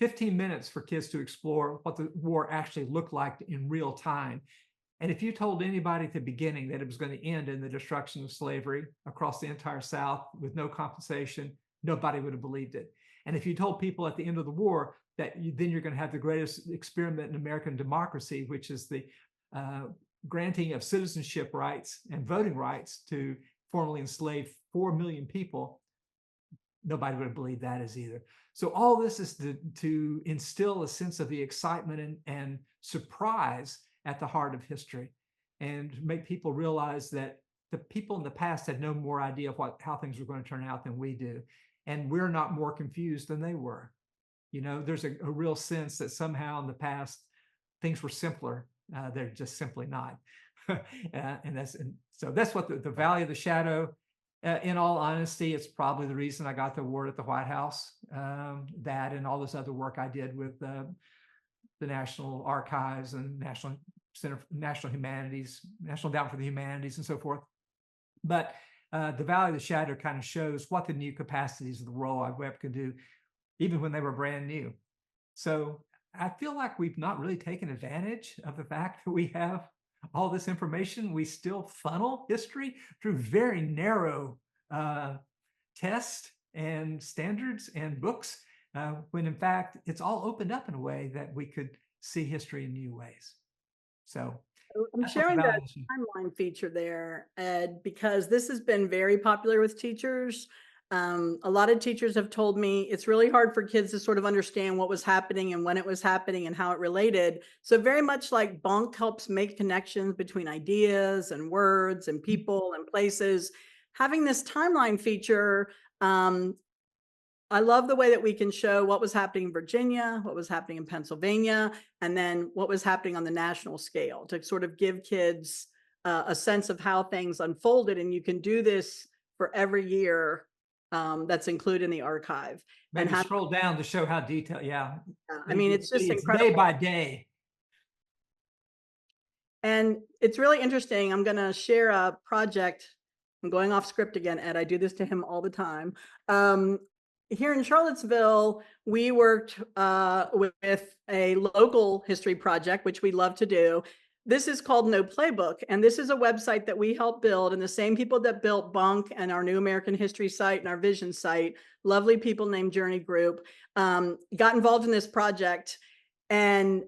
15 minutes for kids to explore what the war actually looked like in real time. And if you told anybody at the beginning that it was going to end in the destruction of slavery across the entire South with no compensation, nobody would have believed it. And if you told people at the end of the war that then you're going to have the greatest experiment in American democracy, which is the granting of citizenship rights and voting rights to formerly enslaved 4 million people, nobody would have believed that as either. So all this is to instill a sense of the excitement and surprise at the heart of history, and make people realize that the people in the past had no more idea of how things were going to turn out than we do. And we're not more confused than they were. There's a real sense that somehow in the past, things were simpler. They're just simply not. So that's what the Valley of the Shadow, in all honesty, it's probably the reason I got the award at the White House, that and all this other work I did with the National Archives and National Center for National Humanities, National Endowment for the Humanities, and so forth. But the Valley of the Shadow kind of shows what the new capacities of the World Wide Web could do, even when they were brand new. So I feel like we've not really taken advantage of the fact that we have all this information. We still funnel history through very narrow tests and standards and books, when in fact it's all opened up in a way that we could see history in new ways. So I'm sharing the timeline feature there, Ed, because this has been very popular with teachers. A lot of teachers have told me it's really hard for kids to sort of understand what was happening and when it was happening and how it related. So very much like Bunk helps make connections between ideas and words and people and places, having this timeline feature, I love the way that we can show what was happening in Virginia, what was happening in Pennsylvania, and then what was happening on the national scale to sort of give kids a sense of how things unfolded. And you can do this for every year that's included in the archive. Maybe and scroll down to show how detailed. Yeah. I mean, it's just incredible. Day by day. And it's really interesting. I'm going to share a project. I'm going off script again, Ed. I do this to him all the time. Here in Charlottesville, we worked with a local history project, which we love to do. This is called No Playbook, and this is a website that we helped build, and the same people that built Bunk and our New American History site and our Vision site, lovely people named Journey Group, got involved in this project. And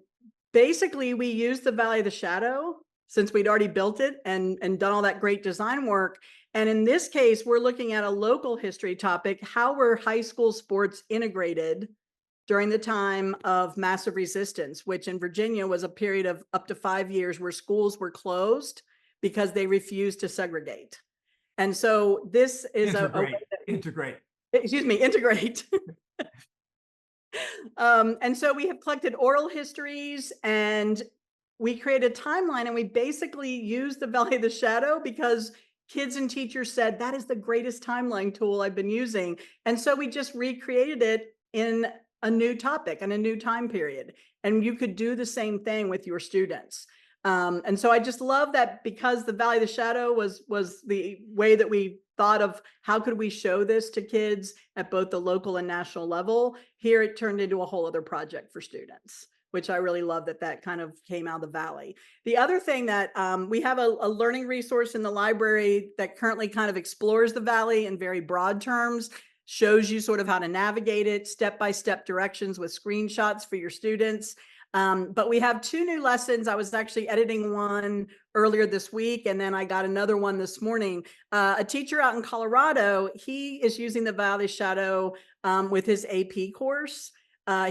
basically, we used the Valley of the Shadow since we'd already built it and done all that great design work. And in this case, we're looking at a local history topic. How were high school sports integrated during the time of massive resistance, which in Virginia was a period of up to 5 years where schools were closed because they refused to segregate. And so this is integrate. Excuse me, integrate. And so we have collected oral histories, and we created a timeline, and we basically used the Valley of the Shadow because kids and teachers said that is the greatest timeline tool I've been using. And so we just recreated it in a new topic and a new time period. And you could do the same thing with your students. And so I just love that, because the Valley of the Shadow was the way that we thought of how could we show this to kids at both the local and national level. Here it turned into a whole other project for students, which I really love that kind of came out of the Valley. The other thing that we have a learning resource in the library that currently kind of explores the Valley in very broad terms, shows you sort of how to navigate it, step-by-step directions with screenshots for your students. But we have 2 new lessons. I was actually editing one earlier this week, and then I got another one this morning. A teacher out in Colorado, he is using the Valley Shadow with his AP course.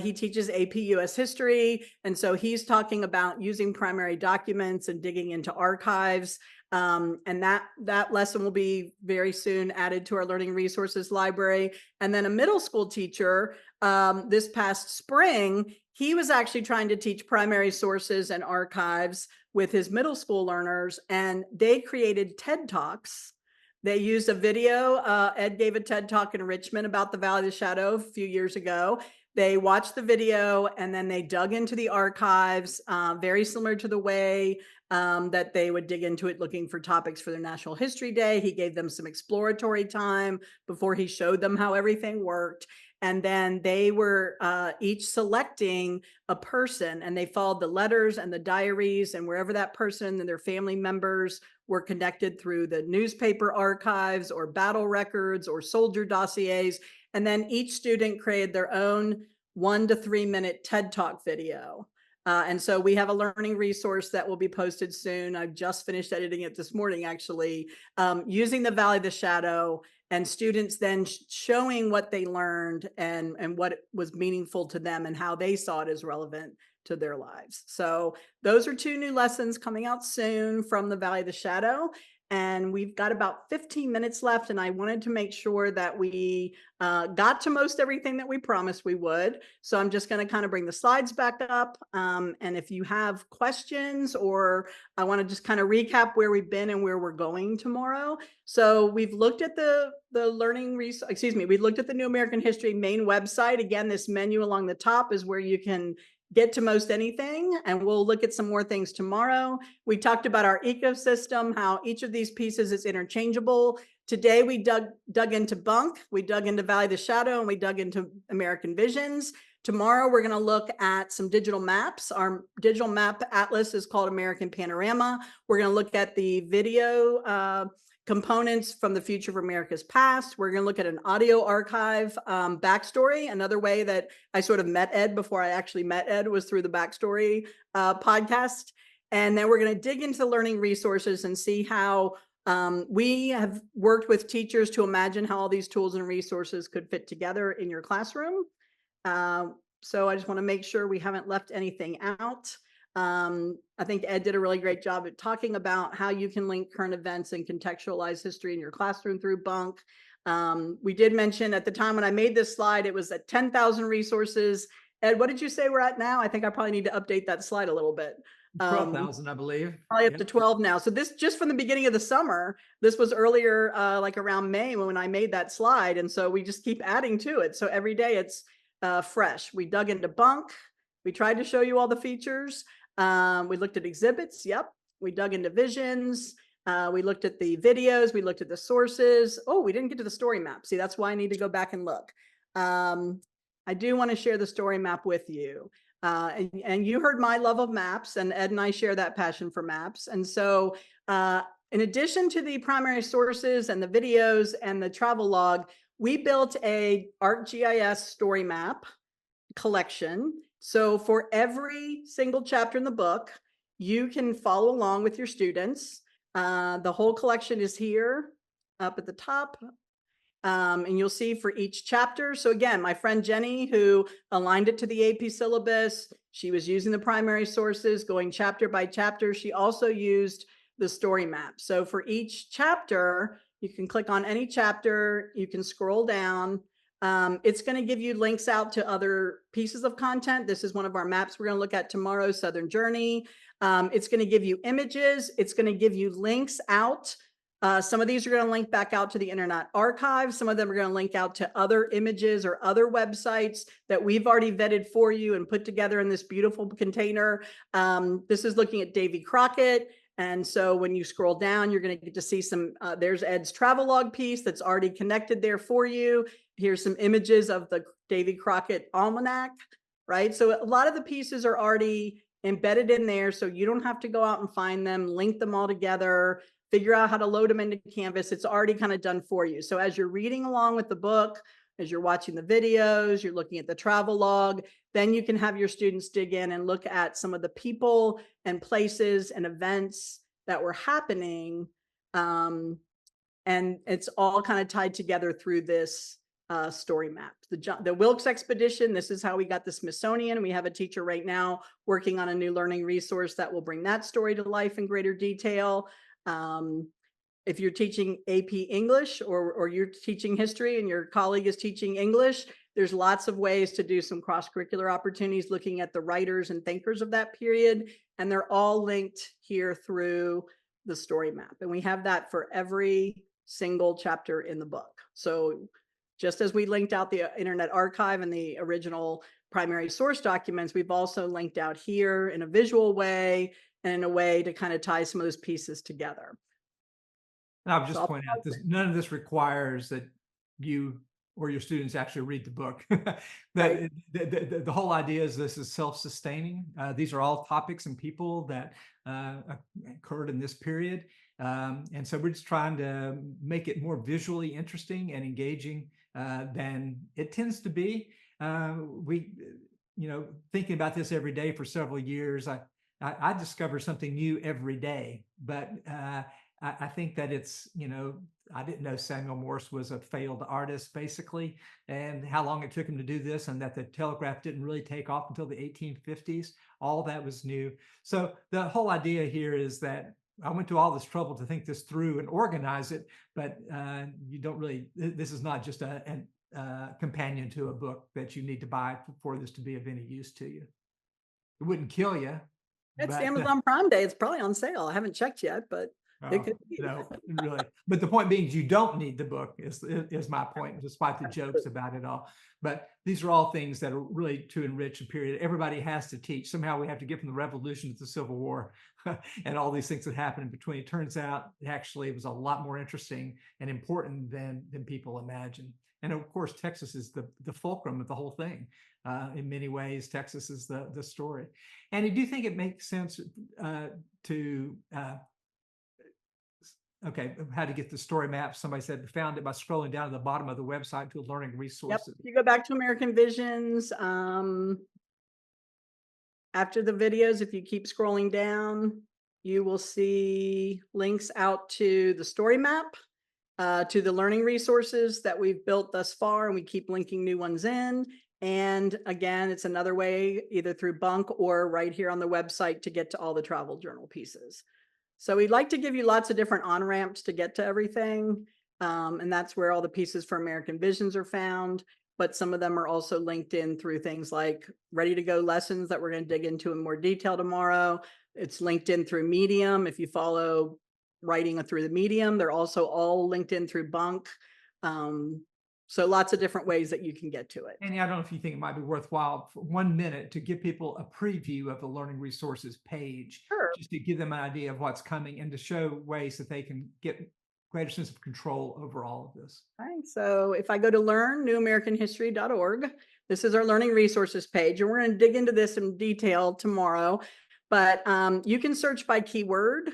He teaches AP US history. And so he's talking about using primary documents and digging into archives. And that lesson will be very soon added to our learning resources library. And then a middle school teacher this past spring, he was actually trying to teach primary sources and archives with his middle school learners, and they created TED Talks. They used a video. Ed gave a TED Talk in Richmond about the Valley of the Shadow a few years ago. They watched the video and then they dug into the archives, very similar to the way that they would dig into it looking for topics for their National History Day. He gave them some exploratory time before he showed them how everything worked. And then they were each selecting a person, and they followed the letters and the diaries, and wherever that person and their family members were connected through the newspaper archives or battle records or soldier dossiers. And then each student created their own 1 to 3 minute TED Talk video. And so we have a learning resource that will be posted soon. I've just finished editing it this morning, actually, using the Valley of the Shadow, and students then showing what they learned and what was meaningful to them and how they saw it as relevant to their lives. So those are 2 new lessons coming out soon from the Valley of the Shadow. And we've got about 15 minutes left, and I wanted to make sure that we got to most everything that we promised we would. So I'm just going to kind of bring the slides back up. And if you have questions, or I want to just kind of recap where we've been and where we're going tomorrow. So we've looked at the learning resource, excuse me, we looked at the New American History main website. Again, this menu along the top is where you can get to most anything, and we'll look at some more things tomorrow. We talked about our ecosystem, how each of these pieces is interchangeable. Today we dug into Bunk, we dug into Valley of the Shadow, and we dug into American Visions. Tomorrow we're going to look at some digital maps. Our digital map atlas is called American Panorama. We're going to look at the video components from the Future of America's Past. We're going to look at an audio archive backstory. Another way that I sort of met Ed before I actually met Ed was through the backstory podcast. And then we're going to dig into the learning resources and see how we have worked with teachers to imagine how all these tools and resources could fit together in your classroom. So I just want to make sure we haven't left anything out. I think Ed did a really great job at talking about how you can link current events and contextualize history in your classroom through Bunk. We did mention at the time when I made this slide, it was at 10,000 resources. Ed, what did you say we're at now? I think I probably need to update that slide a little bit. 12,000, I believe. Probably up to 12 now. So this just from the beginning of the summer, this was earlier, like around May when I made that slide. And so we just keep adding to it. So every day it's fresh. We dug into Bunk. We tried to show you all the features. We looked at exhibits. Yep. We dug into visions. We looked at the videos. We looked at the sources. Oh, we didn't get to the story map. See, that's why I need to go back and look. I do want to share the story map with you. And you heard my love of maps, and Ed and I share that passion for maps. And so in addition to the primary sources and the videos and the travel log, we built a ArcGIS story map collection. So for every single chapter in the book, you can follow along with your students. The whole collection is here up at the top. And you'll see for each chapter. So again, my friend Jenny, who aligned it to the AP syllabus, she was using the primary sources, going chapter by chapter. She also used the story map. So for each chapter, you can click on any chapter, you can scroll down. It's going to give you links out to other pieces of content. This is one of our maps we're going to look at tomorrow, Southern Journey. It's going to give you images. It's going to give you links out. Some of these are going to link back out to the Internet Archive. Some of them are going to link out to other images or other websites that we've already vetted for you and put together in this beautiful container. This is looking at Davy Crockett. And so when you scroll down, you're going to get to see some, there's Ed's travelogue piece that's already connected there for you. Here's some images of the Davy Crockett Almanac, right? So a lot of the pieces are already embedded in there, so you don't have to go out and find them, link them all together, figure out how to load them into Canvas. It's already kind of done for you. So as you're reading along with the book, as you're watching the videos, you're looking at the travel log, then you can have your students dig in and look at some of the people and places and events that were happening. And it's all kind of tied together through this story map. The Wilkes expedition, this is how we got the Smithsonian. We have a teacher right now working on a new learning resource that will bring that story to life in greater detail. If you're teaching AP English or you're teaching history and your colleague is teaching English, there's lots of ways to do some cross-curricular opportunities looking at the writers and thinkers of that period. And they're all linked here through the story map. And we have that for every single chapter in the book. So just as we linked out the Internet Archive and the original primary source documents, we've also linked out here in a visual way and in a way to kind of tie some of those pieces together. And I would just point out this, none of this requires that you or your students actually read the book. Right. The whole idea is this is self-sustaining. These are all topics and people that occurred in this period. And so we're just trying to make it more visually interesting and engaging than it tends to be. Thinking about this every day for several years, I discover something new every day, but I think that it's, I didn't know Samuel Morse was a failed artist, basically, and how long it took him to do this, and that the telegraph didn't really take off until the 1850s. All that was new. So the whole idea here is that I went to all this trouble to think this through and organize it, but you don't really, this is not just a companion to a book that you need to buy for this to be of any use to you. It wouldn't kill you. It's Amazon Prime Day. It's probably on sale. I haven't checked yet, but it could be. No, really. But the point being, you don't need the book is my point, despite the jokes about it all. But these are all things that are really to enrich a period. Everybody has to teach. Somehow we have to get from the Revolution to the Civil War and all these things that happened in between. It turns out actually it was a lot more interesting and important than people imagine. And of course, Texas is the fulcrum of the whole thing. In many ways, Texas is the story. And I do think it makes sense to okay, how to get the story map. Somebody said found it by scrolling down to the bottom of the website to learning resources. Yep. If you go back to American Visions, after the videos, if you keep scrolling down, you will see links out to the story map, to the learning resources that we've built thus far, and we keep linking new ones in. And again, it's another way, either through Bunk or right here on the website, to get to all the travel journal pieces. So we'd like to give you lots of different on-ramps to get to everything. And that's where all the pieces for American Visions are found. But some of them are also linked in through things like ready to go lessons that we're going to dig into in more detail tomorrow. It's linked in through Medium. If you follow writing through the Medium, they're also all linked in through Bunk. So lots of different ways that you can get to it. And I don't know if you think it might be worthwhile for 1 minute to give people a preview of the learning resources page, Sure. just to give them an idea of what's coming and to show ways that they can get greater sense of control over all of this. All right, so if I go to learnnewamericanhistory.org, this is our learning resources page, and we're going to dig into this in detail tomorrow. But you can search by keyword.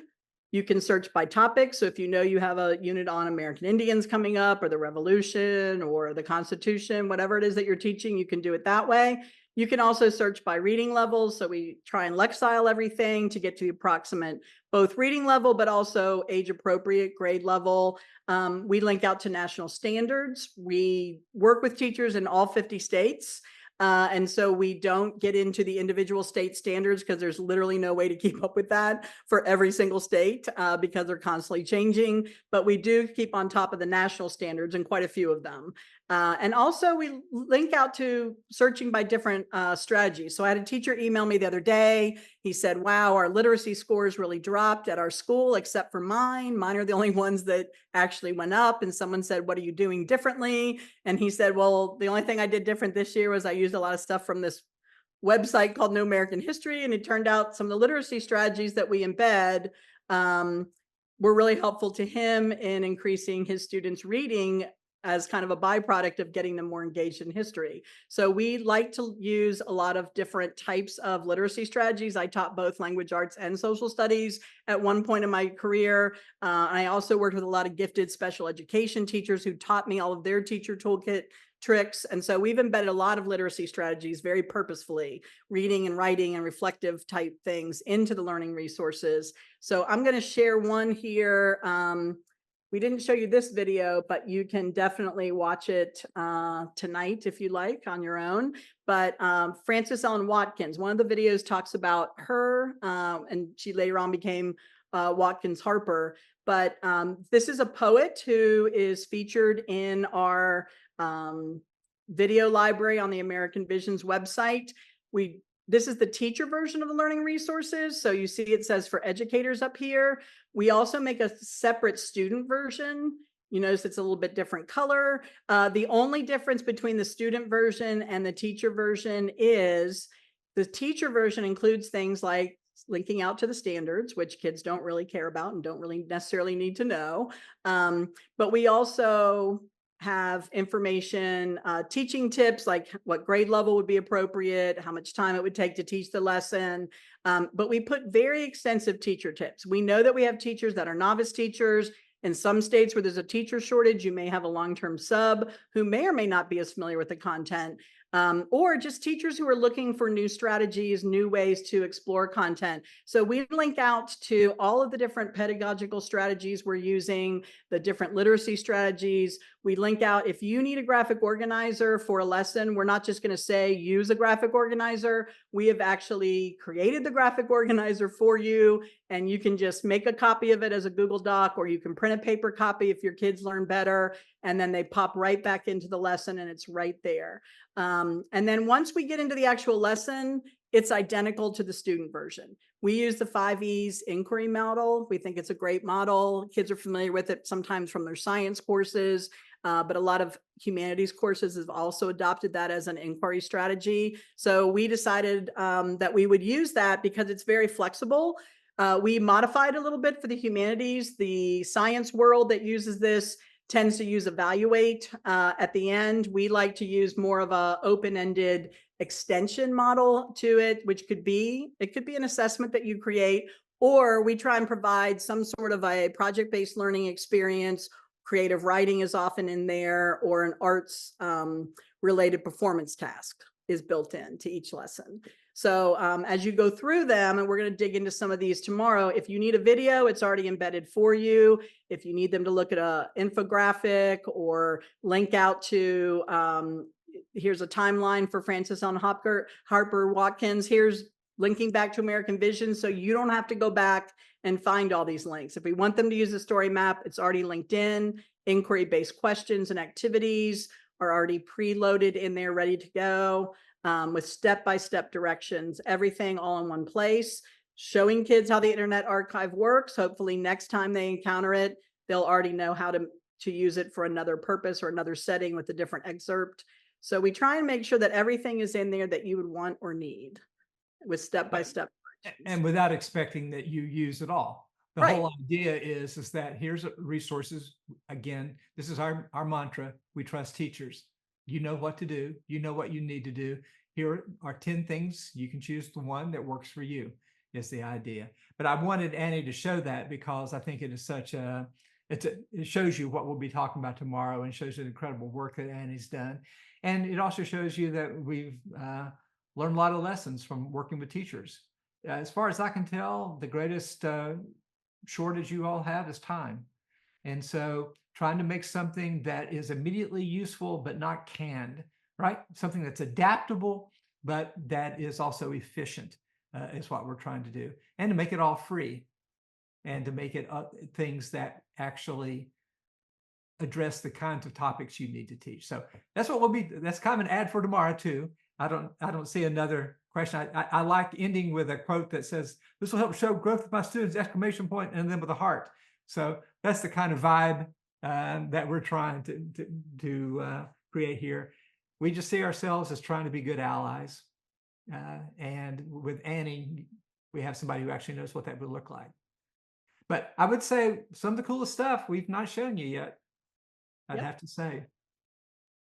You can search by topic. So if you know you have a unit on American Indians coming up, or the Revolution, or the Constitution, whatever it is that you're teaching, you can do it that way. You can also search by reading levels. So we try and lexile everything to get to the approximate both reading level, but also age appropriate grade level. We link out to national standards. We work with teachers in all 50 states. And so we don't get into the individual state standards because there's literally no way to keep up with that for every single state because they're constantly changing. But we do keep on top of the national standards and quite a few of them. And also we link out to searching by different strategies. So I had a teacher email me the other day. He said, wow, our literacy scores really dropped at our school, except for mine. Mine are the only ones that actually went up. And someone said, what are you doing differently? And he said, well, the only thing I did different this year was I used a lot of stuff from this website called New American History. And it turned out some of the literacy strategies that we embed were really helpful to him in increasing his students' reading as kind of a byproduct of getting them more engaged in history. So we like to use a lot of different types of literacy strategies. I taught both language arts and social studies at one point in my career. I also worked with a lot of gifted special education teachers who taught me all of their teacher toolkit tricks. And so we've embedded a lot of literacy strategies very purposefully, reading and writing and reflective type things into the learning resources. So I'm going to share one here. We didn't show you this video, but you can definitely watch it tonight if you like on your own. But Frances Ellen Watkins, one of the videos talks about her, and she later on became Watkins Harper. But this is a poet who is featured in our video library on the American Visions website. This is the teacher version of the learning resources. So you see it says for educators up here. We also make a separate student version. You notice it's a little bit different color. The only difference between the student version and the teacher version is the teacher version includes things like linking out to the standards, which kids don't really care about and don't really necessarily need to know. But we also have information, teaching tips, like what grade level would be appropriate, how much time it would take to teach the lesson. But we put very extensive teacher tips. We know that we have teachers that are novice teachers. In some states where there's a teacher shortage, you may have a long-term sub who may or may not be as familiar with the content. Or just teachers who are looking for new strategies, new ways to explore content. So we link out to all of the different pedagogical strategies we're using, the different literacy strategies. We link out if you need a graphic organizer for a lesson, we're not just going to say use a graphic organizer. We have actually created the graphic organizer for you, and you can just make a copy of it as a Google Doc, or you can print a paper copy if your kids learn better, and then they pop right back into the lesson and it's right there. And then once we get into the actual lesson, it's identical to the student version. We use the 5 E's inquiry model. We think it's a great model. Kids are familiar with it sometimes from their science courses, but a lot of humanities courses have also adopted that as an inquiry strategy. So we decided that we would use that because it's very flexible. We modified a little bit for the humanities. The science world that uses this tends to use evaluate at the end. We like to use more of a open-ended extension model to it, which could be an assessment that you create, or we try and provide some sort of a project-based learning experience. Creative writing is often in there, or an arts related performance task is built in to each lesson. So as you go through them, and we're going to dig into some of these tomorrow, if you need a video, it's already embedded for you. If you need them to look at an infographic or link out to, here's a timeline for Frances Ellen Harper Watkins. Here's linking back to American Vision, so you don't have to go back and find all these links. If we want them to use the story map, it's already linked in. Inquiry-based questions and activities are already preloaded in there, ready to go. With step-by-step directions, everything all in one place, showing kids how the Internet Archive works. Hopefully next time they encounter it, they'll already know how to use it for another purpose or another setting with a different excerpt. So we try and make sure that everything is in there that you would want or need with step-by-step. And without expecting that you use it all. The Right. whole idea is that here's resources. Again, this is our mantra. We trust teachers. You know what to do. You know what you need to do. Here are 10 things. You can choose the one that works for you, is the idea. But I wanted Annie to show that because I think it is such a, it shows you what we'll be talking about tomorrow, and shows you the incredible work that Annie's done. And it also shows you that we've learn a lot of lessons from working with teachers. As far as I can tell, the greatest shortage you all have is time. And so trying to make something that is immediately useful, but not canned, right? Something that's adaptable, but that is also efficient is what we're trying to do. And to make it all free and to make it things that actually address the kinds of topics you need to teach. So that's what we'll be, that's kind of an ad for tomorrow too. I don't see another question. I like ending with a quote that says, "This will help show growth of my students!" Exclamation point, and then with a heart. So that's the kind of vibe that we're trying to create here. We just see ourselves as trying to be good allies. And with Annie, we have somebody who actually knows what that would look like. But I would say some of the coolest stuff we've not shown you yet, I'd Yep. have to say.